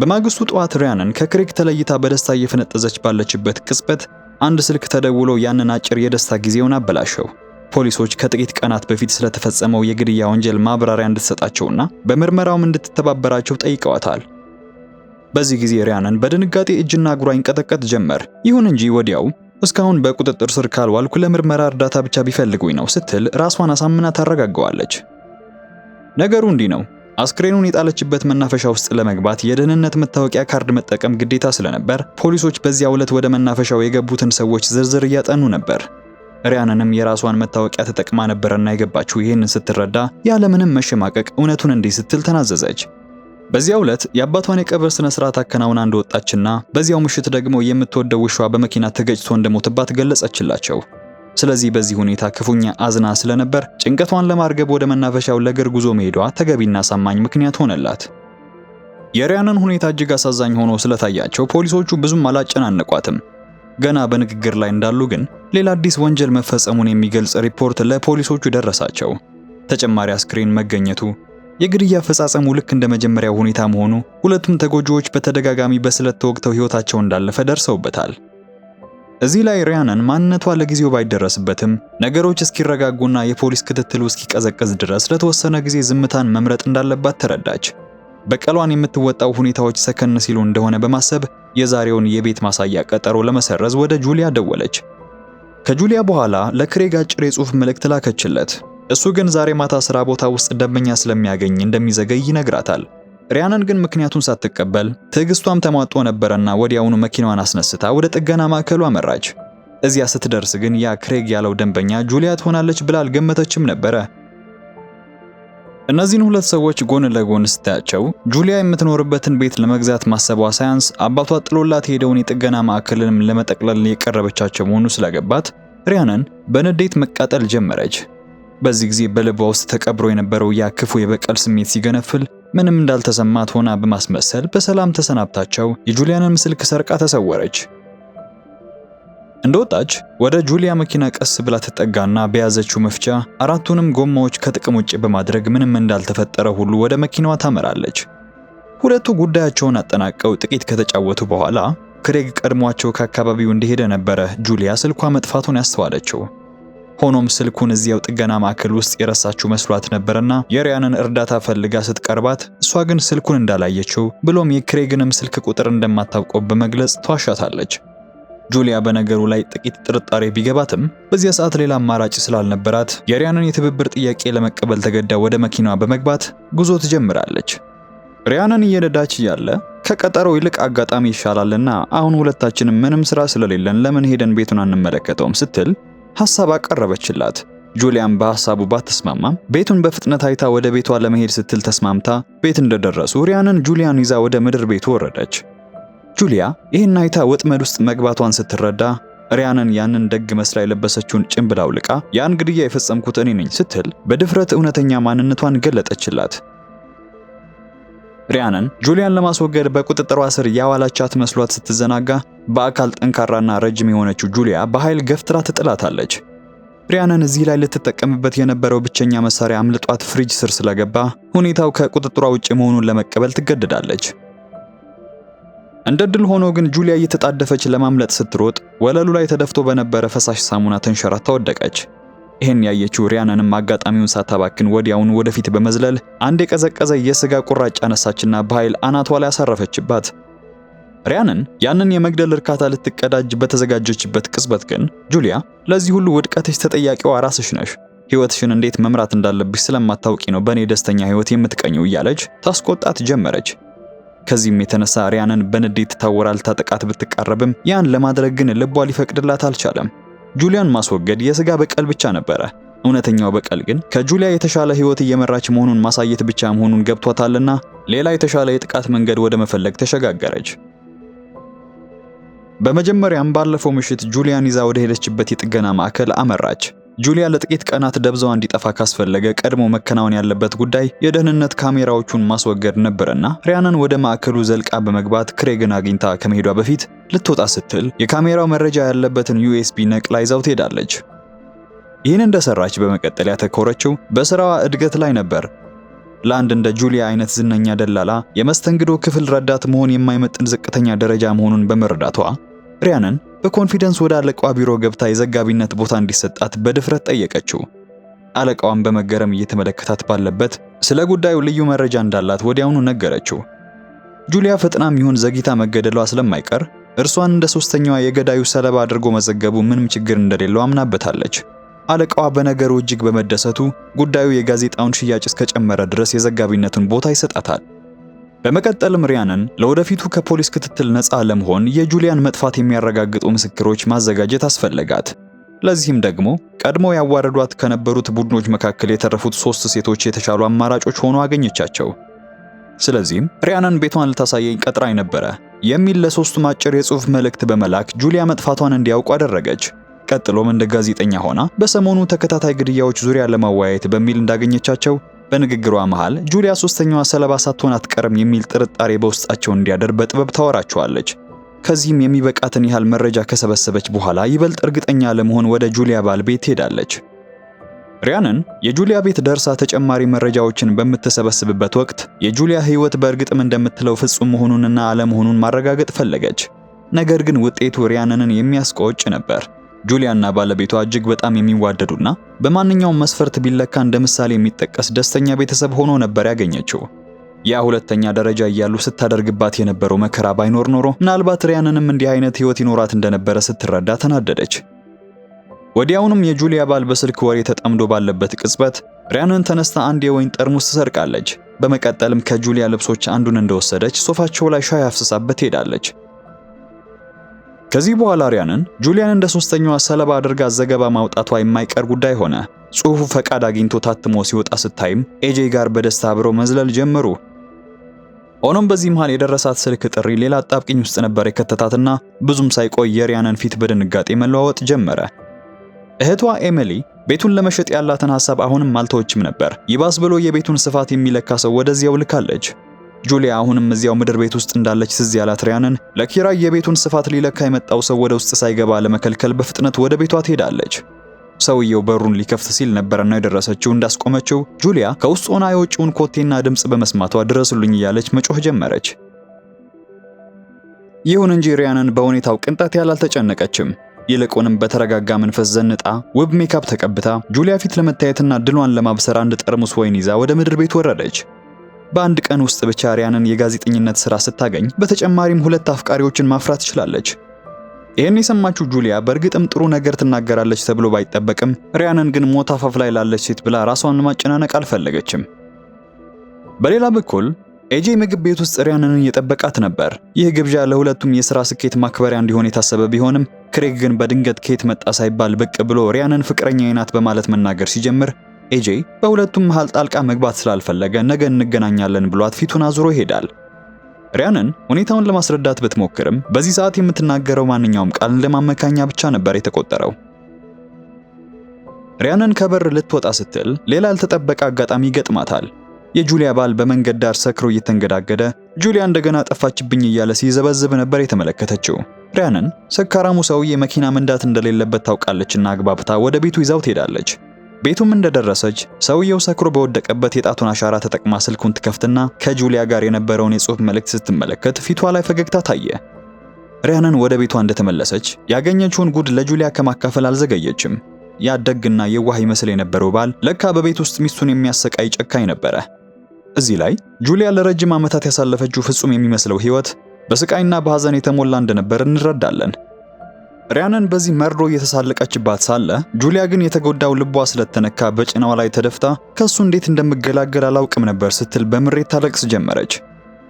በማግስቱ ጠዋት ሪያንን ከክሬግ ተለይታ በደስታ እየፈነጠዘች ባለችበት ቅጽበት አንድ ስልክ ተደውሎ ያንን አጭር የደስታ ጊዜውን አበላሸው። ፖሊሶች ከጥቂት ቀናት በፊት ስለተፈጸመው የግድያ ወንጀል ማብራሪያ እንድትሰጣቸውና በምርመራውም እንድትተባበራቸው ጠይቀዋታል። በዚህ ጊዜ ሪያንን በድንጋጤ እጅና እግሯ ይንቀጠቀጥ ጀመር። ይሁን እንጂ ወዲያው እስካሁን በቁጥጥር ስር ካልዋልኩ ለምርመራ እርዳታ ብቻ ቢፈልጉኝ ነው ስትል ራሷን አሳምና ታረጋጋዋለች። ነገሩ እንዲህ ነው። አስክሬኑን የጣለችበት መናፈሻ ውስጥ ለመግባት የደህንነት መታወቂያ ካርድ መጠቀም ግዴታ ስለነበር ፖሊሶች በዚያው ዕለት ወደ መናፈሻው የገቡትን ሰዎች ዝርዝር እያጠኑ ነበር። ሪያንንም የራሷን መታወቂያ ተጠቅማ ነበርና የገባችው ይህንን ስትረዳ ያለምንም መሸማቀቅ እውነቱን እንዲህ ስትል ተናዘዘች። በዚያው ዕለት የአባቷን የቀብር ስነ ስርዓት አከናውና እንደወጣችና በዚያው ምሽት ደግሞ የምትወደው ውሻዋ በመኪና ተገጭቶ እንደሞተባት ገለጸችላቸው። ስለዚህ በዚህ ሁኔታ ክፉኛ አዝና ስለነበር ጭንቀቷን ለማርገብ ወደ መናፈሻው ለእግር ጉዞ መሄዷ ተገቢና አሳማኝ ምክንያት ሆነላት። የሪያንን ሁኔታ እጅግ አሳዛኝ ሆኖ ስለታያቸው ፖሊሶቹ ብዙም አላጨናነቋትም። ገና በንግግር ላይ እንዳሉ ግን ሌላ አዲስ ወንጀል መፈጸሙን የሚገልጽ ሪፖርት ለፖሊሶቹ ደረሳቸው። ተጨማሪ አስክሬን መገኘቱ፣ የግድያ አፈጻጸሙ ልክ እንደ መጀመሪያው ሁኔታ መሆኑ፣ ሁለቱም ተጎጂዎች በተደጋጋሚ በስለት ተወግተው ሕይወታቸው እንዳለፈ ደርሰውበታል። እዚህ ላይ ሪያንን ማንነቷ ለጊዜው ባይደረስበትም ነገሮች እስኪረጋጉና የፖሊስ ክትትሉ እስኪቀዘቅዝ ድረስ ለተወሰነ ጊዜ ዝምታን መምረጥ እንዳለባት ተረዳች። በቀሏን የምትወጣው ሁኔታዎች ሰከን ሲሉ እንደሆነ በማሰብ የዛሬውን የቤት ማሳያ ቀጠሮ ለመሰረዝ ወደ ጁሊያ ደወለች። ከጁሊያ በኋላ ለክሬግ አጭር የጽሑፍ መልእክት ላከችለት። እሱ ግን ዛሬ ማታ ስራ ቦታ ውስጥ ደንበኛ ስለሚያገኝ እንደሚዘገይ ይነግራታል። ሪያንን ግን ምክንያቱን ሳትቀበል ትዕግስቷም ተሟጦ ነበርና ወዲያውኑ መኪናዋን አስነስታ ወደ ጥገና ማዕከሉ አመራች። እዚያ ስትደርስ ግን ያ ክሬግ ያለው ደንበኛ ጁሊያ ትሆናለች ብላ አልገመተችም ነበረ። እነዚህን ሁለት ሰዎች ጎን ለጎን ስታያቸው ጁሊያ የምትኖርበትን ቤት ለመግዛት ማሰቧ ሳያንስ አባቷ ጥሎላት ሄደውን የጥገና ማዕከልንም ለመጠቅለል የቀረበቻቸው መሆኑ ስለገባት ሪያንን በንዴት መቃጠል ጀመረች። በዚህ ጊዜ በልቧ ውስጥ ተቀብሮ የነበረው ያ ክፉ የበቀል ስሜት ሲገነፍል ምንም እንዳልተሰማት ሆና በማስመሰል በሰላም ተሰናብታቸው የጁሊያንን ስልክ ሰርቃ ተሰወረች። እንደወጣች ወደ ጁሊያ መኪና ቀስ ብላ ተጠጋና በያዘችው መፍቻ አራቱንም ጎማዎች ከጥቅም ውጭ በማድረግ ምንም እንዳልተፈጠረ ሁሉ ወደ መኪናዋ ታመራለች። ሁለቱ ጉዳያቸውን አጠናቀው ጥቂት ከተጫወቱ በኋላ ክሬግ ቀድሟቸው ከአካባቢው እንደሄደ ነበረ ጁሊያ ስልኳ መጥፋቱን ያስተዋለችው። ሆኖም ስልኩን እዚያው ጥገና ማዕከል ውስጥ የረሳችው መስሏት ነበርና የሪያንን እርዳታ ፈልጋ ስትቀርባት እሷ ግን ስልኩን እንዳላየችው ብሎም የክሬግንም ስልክ ቁጥር እንደማታውቀው በመግለጽ ተዋሻታለች። ጁሊያ በነገሩ ላይ ጥቂት ጥርጣሬ ቢገባትም በዚያ ሰዓት ሌላ አማራጭ ስላልነበራት የሪያንን የትብብር ጥያቄ ለመቀበል ተገዳ ወደ መኪናዋ በመግባት ጉዞ ትጀምራለች። ሪያንን እየነዳች እያለ ከቀጠሮው ይልቅ አጋጣሚ ይሻላልና አሁን ሁለታችንም ምንም ስራ ስለሌለን ለምን ሄደን ቤቱን አንመለከተውም ስትል ሐሳብ አቀረበችላት። ጁሊያም በሐሳቡ ባትስማማም ቤቱን በፍጥነት አይታ ወደ ቤቷ ለመሄድ ስትል ተስማምታ ቤት እንደደረሱ ሪያንን ጁሊያን ይዛ ወደ ምድር ቤቱ ወረደች። ጁሊያ ይህን አይታ ወጥመድ ውስጥ መግባቷን ስትረዳ ሪያንን ያንን ደግ መስላ የለበሰችውን ጭንብል አውልቃ ያን ግድያ የፈጸምኩት እኔ ነኝ ስትል በድፍረት እውነተኛ ማንነቷን ገለጠችላት። ሪያንን ጁሊያን ለማስወገድ በቁጥጥሯ ስር ያዋላቻት መስሏት ስትዘናጋ በአካል ጠንካራና ረጅም የሆነችው ጁሊያ በኃይል ገፍትራ ትጥላታለች። ሪያንን እዚህ ላይ ልትጠቀምበት የነበረው ብቸኛ መሳሪያ አምልጧት ፍሪጅ ስር ስለገባ ሁኔታው ከቁጥጥሯ ውጭ መሆኑን ለመቀበል ትገደዳለች። እንደ ድል ሆኖ ግን ጁሊያ እየተጣደፈች ለማምለጥ ስትሮጥ ወለሉ ላይ ተደፍቶ በነበረ ፈሳሽ ሳሙና ተንሸራታ ወደቀች። ይህን ያየችው ሪያንንም አጋጣሚውን ሳታባክን ወዲያውኑ ወደፊት በመዝለል አንድ የቀዘቀዘ የስጋ ቁራጭ አነሳችና በኃይል አናቷ ላይ አሳረፈችባት። ሪያንን ያንን የመግደል እርካታ ልትቀዳጅ በተዘጋጀችበት ቅጽበት ግን ጁሊያ ለዚህ ሁሉ ውድቀትሽ ተጠያቂዋ ራስሽ ነሽ፣ ሕይወትሽን እንዴት መምራት እንዳለብሽ ስለማታውቂ ነው በእኔ ደስተኛ ሕይወት የምትቀኘው እያለች ታስቆጣት ጀመረች። ከዚህም የተነሳ ሪያንን በንዴት ታወራ ልታጠቃት ብትቃረብም ያን ለማድረግ ግን ልቧ ሊፈቅድላት አልቻለም። ጁሊያን ማስወገድ የስጋ በቀል ብቻ ነበረ። እውነተኛው በቀል ግን ከጁሊያ የተሻለ ሕይወት እየመራች መሆኑን ማሳየት ብቻ መሆኑን ገብቷታልና ሌላ የተሻለ የጥቃት መንገድ ወደ መፈለግ ተሸጋገረች። በመጀመሪያም ባለፈው ምሽት ጁሊያን ይዛ ወደ ሄደችበት የጥገና ማዕከል አመራች። ጁሊያ ለጥቂት ቀናት ደብዛዋ እንዲጠፋ ካስፈለገ ቀድሞ መከናወን ያለበት ጉዳይ የደህንነት ካሜራዎቹን ማስወገድ ነበርና ሪያንን ወደ ማዕከሉ ዘልቃ በመግባት ክሬግን አግኝታ ከመሄዷ በፊት ልትወጣ ስትል የካሜራው መረጃ ያለበትን ዩኤስቢ ነቅላ ይዛው ትሄዳለች። ይህን እንደሰራች በመቀጠል ያተኮረችው በስራዋ እድገት ላይ ነበር። ለአንድ እንደ ጁሊያ አይነት ዝነኛ ደላላ የመስተንግዶ ክፍል ረዳት መሆን የማይመጥን ዝቅተኛ ደረጃ መሆኑን በመረዳቷ ሪያንን በኮንፊደንስ ወደ አለቃዋ ቢሮ ገብታ የዘጋቢነት ቦታ እንዲሰጣት በድፍረት ጠየቀችው። አለቃዋን በመገረም እየተመለከታት ባለበት ስለ ጉዳዩ ልዩ መረጃ እንዳላት ወዲያውኑ ነገረችው። ጁሊያ ፈጥናም ይሁን ዘግይታ መገደሏ ስለማይቀር እርሷን እንደ ሶስተኛዋ የገዳዩ ሰለባ አድርጎ መዘገቡ ምንም ችግር እንደሌለው አምናበታለች። አለቃዋ በነገሩ እጅግ በመደሰቱ ጉዳዩ የጋዜጣውን ሽያጭ እስከጨመረ ድረስ የዘጋቢነቱን ቦታ ይሰጣታል። በመቀጠልም ሪያንን ለወደፊቱ ከፖሊስ ክትትል ነፃ ለመሆን የጁሊያን መጥፋት የሚያረጋግጡ ምስክሮች ማዘጋጀት አስፈለጋት። ለዚህም ደግሞ ቀድሞ ያዋረዷት ከነበሩት ቡድኖች መካከል የተረፉት 3 ሴቶች የተሻሉ አማራጮች ሆኖ አገኘቻቸው። ስለዚህም ሪያንን ቤቷን ልታሳየኝ ቀጥራኝ ነበረ የሚል ለ3ቱም አጭር የጽሑፍ መልእክት በመላክ ጁሊያ መጥፋቷን እንዲያውቁ አደረገች። ቀጥሎም እንደ ጋዜጠኛ ሆና በሰሞኑ ተከታታይ ግድያዎች ዙሪያ ለማወያየት በሚል እንዳገኘቻቸው በንግግሯ መሃል ጁሊያ ሶስተኛዋ ሰለባ ሳትሆን አትቀርም የሚል ጥርጣሬ በውስጣቸው እንዲያደር በጥበብ ታወራቸዋለች። ከዚህም የሚበቃትን ያህል መረጃ ከሰበሰበች በኋላ ይበልጥ እርግጠኛ ለመሆን ወደ ጁሊያ ባል ቤት ሄዳለች። ሪያንን የጁሊያ ቤት ደርሳ ተጨማሪ መረጃዎችን በምትሰበስብበት ወቅት የጁሊያ ሕይወት በእርግጥም እንደምትለው ፍጹም መሆኑንና አለመሆኑን ማረጋገጥ ፈለገች። ነገር ግን ውጤቱ ሪያንንን የሚያስቆጭ ነበር። ጁሊያና ባለቤቷ እጅግ በጣም የሚዋደዱና በማንኛውም መስፈርት ቢለካ እንደ ምሳሌ የሚጠቀስ ደስተኛ ቤተሰብ ሆኖ ነበር ያገኘችው። ያ ሁለተኛ ደረጃ እያሉ ስታደርግባት የነበረው መከራ ባይኖር ኖሮ ምናልባት ሪያንንም እንዲህ አይነት ሕይወት ይኖራት እንደነበረ ስትረዳ ተናደደች። ወዲያውኑም የጁሊያ ባል በስልክ ወሬ ተጠምዶ ባለበት ቅጽበት ሪያንን ተነስታ አንድ የወይን ጠርሙስ ትሰርቃለች። በመቀጠልም ከጁሊያ ልብሶች አንዱን እንደወሰደች ሶፋቸው ላይ ሻይ አፍስሳበት ትሄዳለች። ከዚህ በኋላ ሪያንን ጁሊያን እንደ ሶስተኛዋ ሰለባ አድርጋ ዘገባ ማውጣቷ የማይቀር ጉዳይ ሆነ። ጽሑፉ ፈቃድ አግኝቶ ታትሞ ሲወጣ ስታይም ኤጄ ጋር በደስታ አብረው መዝለል ጀመሩ። ሆኖም በዚህ መሃል የደረሳት ስልክ ጥሪ ሌላ አጣብቂኝ ውስጥ ነበር የከተታትና ብዙም ሳይቆይ የሪያንን ፊት በድንጋጤ መለዋወጥ ጀመረ። እህቷ ኤሚሊ ቤቱን ለመሸጥ ያላትን ሐሳብ አሁንም አልተወችም ነበር። ይባስ ብሎ የቤቱን ስፋት የሚለካ ሰው ወደዚያው ልካለች። ጁሊያ አሁንም እዚያው ምድር ቤት ውስጥ እንዳለች ትዝ ያላት ሪያንን ለኪራይ የቤቱን ስፋት ሊለካ የመጣው ሰው ወደ ውስጥ ሳይገባ ለመከልከል በፍጥነት ወደ ቤቷ ትሄዳለች። ሰውየው በሩን ሊከፍት ሲል ነበርና የደረሰችው። እንዳስቆመችው ጁሊያ ከውስጥ ሆና የውጭውን ኮቴና ድምጽ በመስማቷ ድረሱልኝ እያለች መጮህ ጀመረች። ይሁን እንጂ ሪያንን በሁኔታው ቅንጣት ያህል አልተጨነቀችም። ይልቁንም በተረጋጋ መንፈስ ዘንጣ ውብ ሜካፕ ተቀብታ ጁሊያ ፊት ለመታየትና ድሏን ለማብሰር አንድ ጠርሙስ ወይን ይዛ ወደ ምድር ቤት ወረደች። በአንድ ቀን ውስጥ ብቻ ሪያንን የጋዜጠኝነት ሥራ ስታገኝ በተጨማሪም 2 አፍቃሪዎችን ማፍራት ትችላለች። ይህን የሰማችው ጁሊያ በእርግጥም ጥሩ ነገር ትናገራለች ተብሎ ባይጠበቅም ሪያንን ግን ሞት አፋፍ ላይ ላለች ሴት ብላ ራሷን ማጨናነቅ አልፈለገችም። በሌላ በኩል ኤጄ ምግብ ቤት ውስጥ ሪያንን እየጠበቃት ነበር። ይህ ግብዣ ለሁለቱም የሥራ ስኬት ማክበሪያ እንዲሆን የታሰበ ቢሆንም ክሬግ ግን በድንገት ከየት መጣ ሳይባል ብቅ ብሎ ሪያንን ፍቅረኛዬ ናት በማለት መናገር ሲጀምር ኤጄ በሁለቱም መሃል ጣልቃ መግባት ስላልፈለገ ነገ እንገናኛለን ብሏት ፊቱን አዙሮ ይሄዳል። ሪያንን ሁኔታውን ለማስረዳት ብትሞክርም በዚህ ሰዓት የምትናገረው ማንኛውም ቃል ለማመካኛ ብቻ ነበር የተቆጠረው። ሪያንን ከበር ልትወጣ ስትል ሌላ ያልተጠበቀ አጋጣሚ ይገጥማታል። የጁሊያ ባል በመንገድ ዳር ሰክሮ እየተንገዳገደ ጁሊያ እንደገና ጠፋችብኝ እያለ ሲዘበዝብ ነበር የተመለከተችው። ሪያንን ሰካራሙ ሰውዬ መኪና መንዳት እንደሌለበት ታውቃለችና አግባብታ ወደ ቤቱ ይዛው ትሄዳለች። ቤቱም እንደደረሰች ሰውየው ሰክሮ በወደቀበት የጣቱን አሻራ ተጠቅማ ስልኩን ትከፍትና ከጁሊያ ጋር የነበረውን የጽሑፍ መልእክት ስትመለከት ፊቷ ላይ ፈገግታ ታየ። ሪያንን ወደ ቤቷ እንደተመለሰች ያገኘችውን ጉድ ለጁሊያ ከማካፈል አልዘገየችም። ያ ደግና የዋህ ይመስል የነበረው ባል ለካ በቤት ውስጥ ሚስቱን የሚያሰቃይ ጨካኝ ነበረ። እዚህ ላይ ጁሊያ ለረጅም ዓመታት ያሳለፈችው ፍጹም የሚመስለው ሕይወት በስቃይና በሐዘን የተሞላ እንደነበር እንረዳለን። ሪያንን በዚህ መርዶ እየተሳለቀችባት ሳለ ጁሊያ ግን የተጎዳው ልቧ ስለተነካ በጭናዋ ላይ ተደፍታ ከሱ እንዴት እንደምገላገል አላውቅም ነበር ስትል በምሬት ታለቅስ ጀመረች።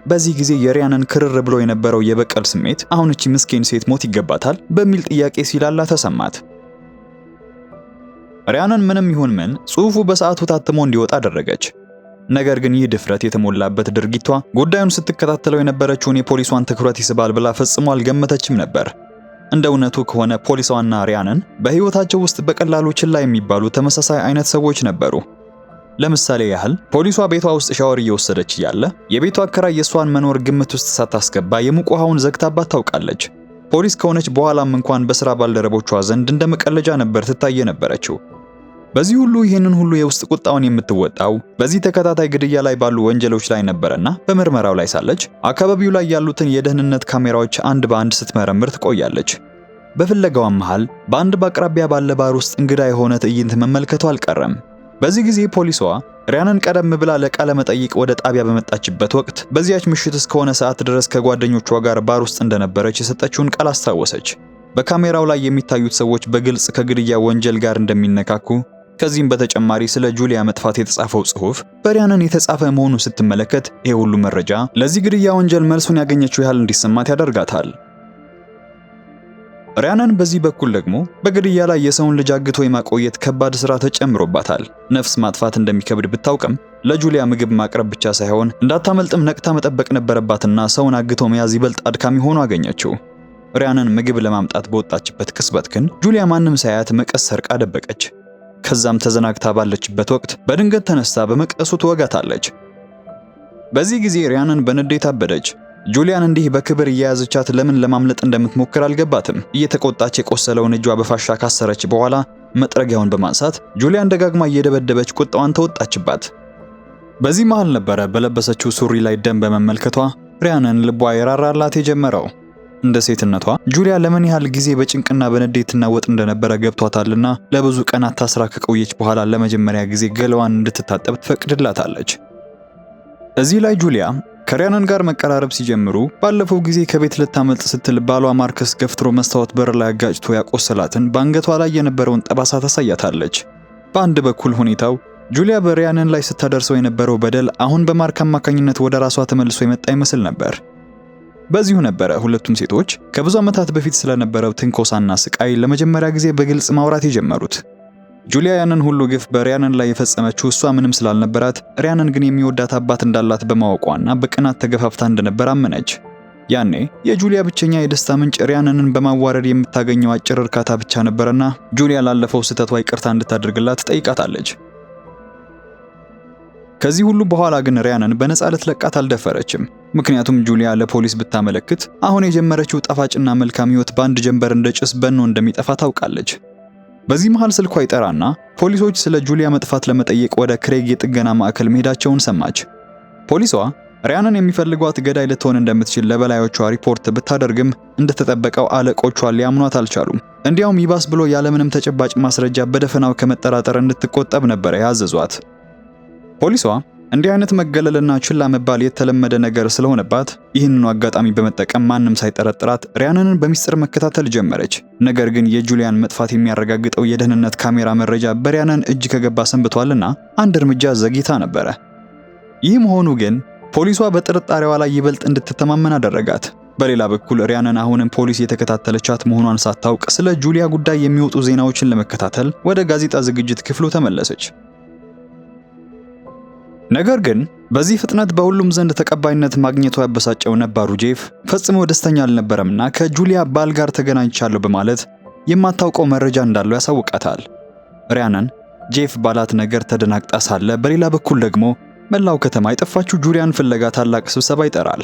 በዚህ ጊዜ የሪያንን ክርር ብሎ የነበረው የበቀል ስሜት አሁን እቺ ምስኪን ሴት ሞት ይገባታል በሚል ጥያቄ ሲላላ ተሰማት። ሪያንን ምንም ይሁን ምን ጽሑፉ በሰዓቱ ታትሞ እንዲወጣ አደረገች። ነገር ግን ይህ ድፍረት የተሞላበት ድርጊቷ ጉዳዩን ስትከታተለው የነበረችውን የፖሊሷን ትኩረት ይስባል ብላ ፈጽሞ አልገመተችም ነበር። እንደ እውነቱ ከሆነ ፖሊሷና ሪያንን በህይወታቸው ውስጥ በቀላሉ ችላ የሚባሉ ተመሳሳይ አይነት ሰዎች ነበሩ። ለምሳሌ ያህል ፖሊሷ ቤቷ ውስጥ ሻወር እየወሰደች እያለ የቤቷ አከራይ የሷን መኖር ግምት ውስጥ ሳታስገባ የሙቅ ውሃውን ዘግታባት ታውቃለች። ፖሊስ ከሆነች በኋላም እንኳን በስራ ባልደረቦቿ ዘንድ እንደ መቀለጃ ነበር ትታየ ነበረችው። በዚህ ሁሉ ይህንን ሁሉ የውስጥ ቁጣውን የምትወጣው በዚህ ተከታታይ ግድያ ላይ ባሉ ወንጀሎች ላይ ነበረና በምርመራው ላይ ሳለች አካባቢው ላይ ያሉትን የደህንነት ካሜራዎች አንድ በአንድ ስትመረምር ትቆያለች። በፍለጋዋም መሃል በአንድ በአቅራቢያ ባለ ባር ውስጥ እንግዳ የሆነ ትዕይንት መመልከቱ አልቀረም። በዚህ ጊዜ ፖሊሷ ሪያንን ቀደም ብላ ለቃለ መጠይቅ ወደ ጣቢያ በመጣችበት ወቅት በዚያች ምሽት እስከሆነ ሰዓት ድረስ ከጓደኞቿ ጋር ባር ውስጥ እንደነበረች የሰጠችውን ቃል አስታወሰች። በካሜራው ላይ የሚታዩት ሰዎች በግልጽ ከግድያ ወንጀል ጋር እንደሚነካኩ፣ ከዚህም በተጨማሪ ስለ ጁሊያ መጥፋት የተጻፈው ጽሑፍ በሪያንን የተጻፈ መሆኑን ስትመለከት ይሄ ሁሉ መረጃ ለዚህ ግድያ ወንጀል መልሱን ያገኘችው ያህል እንዲሰማት ያደርጋታል። ሪያንን በዚህ በኩል ደግሞ በግድያ ላይ የሰውን ልጅ አግቶ የማቆየት ከባድ ስራ ተጨምሮባታል። ነፍስ ማጥፋት እንደሚከብድ ብታውቅም ለጁሊያ ምግብ ማቅረብ ብቻ ሳይሆን እንዳታመልጥም ነቅታ መጠበቅ ነበረባትና ሰውን አግቶ መያዝ ይበልጥ አድካሚ ሆኖ አገኘችው። ሪያንን ምግብ ለማምጣት በወጣችበት ቅጽበት ግን ጁሊያ ማንም ሳያት መቀስ ሰርቃ ደበቀች። ከዛም ተዘናግታ ባለችበት ወቅት በድንገት ተነስታ በመቀሱ ትወጋታለች። በዚህ ጊዜ ሪያንን በንዴት አበደች። ጁሊያን እንዲህ በክብር እየያዘቻት ለምን ለማምለጥ እንደምትሞክር አልገባትም። እየተቆጣች የቆሰለውን እጇ በፋሻ ካሰረች በኋላ መጥረጊያውን በማንሳት ጁሊያን ደጋግማ እየደበደበች ቁጣዋን ተወጣችባት። በዚህ መሃል ነበረ በለበሰችው ሱሪ ላይ ደም በመመልከቷ ሪያንን ልቧ የራራላት የጀመረው። እንደ ሴትነቷ ጁሊያ ለምን ያህል ጊዜ በጭንቅና በንዴትና ወጥ እንደነበረ ገብቷታልና ለብዙ ቀናት ታስራ ከቆየች በኋላ ለመጀመሪያ ጊዜ ገላዋን እንድትታጠብ ትፈቅድላታለች። እዚህ ላይ ጁሊያ ከሪያንን ጋር መቀራረብ ሲጀምሩ ባለፈው ጊዜ ከቤት ልታመልጥ ስትል ባሏ ማርከስ ገፍትሮ መስታወት በር ላይ አጋጭቶ ያቆሰላትን በአንገቷ ላይ የነበረውን ጠባሳ ታሳያታለች። በአንድ በኩል ሁኔታው ጁሊያ በሪያንን ላይ ስታደርሰው የነበረው በደል አሁን በማርክ አማካኝነት ወደ ራሷ ተመልሶ የመጣ ይመስል ነበር። በዚሁ ነበረ ሁለቱም ሴቶች ከብዙ ዓመታት በፊት ስለነበረው ትንኮሳና ስቃይ ለመጀመሪያ ጊዜ በግልጽ ማውራት የጀመሩት። ጁሊያ ያንን ሁሉ ግፍ በሪያንን ላይ የፈጸመችው እሷ ምንም ስላልነበራት፣ ሪያንን ግን የሚወዳት አባት እንዳላት በማወቋና በቅናት ተገፋፍታ እንደነበር አመነች። ያኔ የጁሊያ ብቸኛ የደስታ ምንጭ ሪያንን በማዋረድ የምታገኘው አጭር እርካታ ብቻ ነበርና ጁሊያ ላለፈው ስህተቷ ይቅርታ እንድታደርግላት ጠይቃታለች። ከዚህ ሁሉ በኋላ ግን ሪያንን በነፃ ልትለቃት አልደፈረችም። ምክንያቱም ጁሊያ ለፖሊስ ብታመለክት አሁን የጀመረችው ጣፋጭና መልካም ሕይወት በአንድ ጀንበር እንደ ጭስ በኖ እንደሚጠፋ ታውቃለች። በዚህ መሃል ስልኳ ይጠራና ፖሊሶች ስለ ጁሊያ መጥፋት ለመጠየቅ ወደ ክሬግ የጥገና ማዕከል መሄዳቸውን ሰማች። ፖሊሷ ሪያንን የሚፈልጓት ገዳይ ልትሆን እንደምትችል ለበላዮቿ ሪፖርት ብታደርግም እንደተጠበቀው አለቆቿ ሊያምኗት አልቻሉም። እንዲያውም ይባስ ብሎ ያለምንም ተጨባጭ ማስረጃ በደፈናው ከመጠራጠር እንድትቆጠብ ነበር ያዘዟት። ፖሊሷ እንዲህ አይነት መገለልና ችላ መባል የተለመደ ነገር ስለሆነባት ይህንኑ አጋጣሚ በመጠቀም ማንም ሳይጠረጥራት ሪያንን በሚስጥር መከታተል ጀመረች። ነገር ግን የጁሊያን መጥፋት የሚያረጋግጠው የደህንነት ካሜራ መረጃ በሪያንን እጅ ከገባ ሰንብቷልና አንድ እርምጃ ዘግይታ ነበረ። ይህ መሆኑ ግን ፖሊሷ በጥርጣሬዋ ላይ ይበልጥ እንድትተማመን አደረጋት። በሌላ በኩል ሪያንን አሁንም ፖሊስ የተከታተለቻት መሆኗን ሳታውቅ ስለ ጁሊያ ጉዳይ የሚወጡ ዜናዎችን ለመከታተል ወደ ጋዜጣ ዝግጅት ክፍሉ ተመለሰች። ነገር ግን በዚህ ፍጥነት በሁሉም ዘንድ ተቀባይነት ማግኘቱ ያበሳጨው ነባሩ ጄፍ ፈጽሞ ደስተኛ አልነበረምና ከጁሊያ ባል ጋር ተገናኝቻለሁ በማለት የማታውቀው መረጃ እንዳለው ያሳውቃታል። ሪያንን ጄፍ ባላት ነገር ተደናቅጣ ሳለ በሌላ በኩል ደግሞ መላው ከተማ የጠፋችው ጁሊያን ፍለጋ ታላቅ ስብሰባ ይጠራል።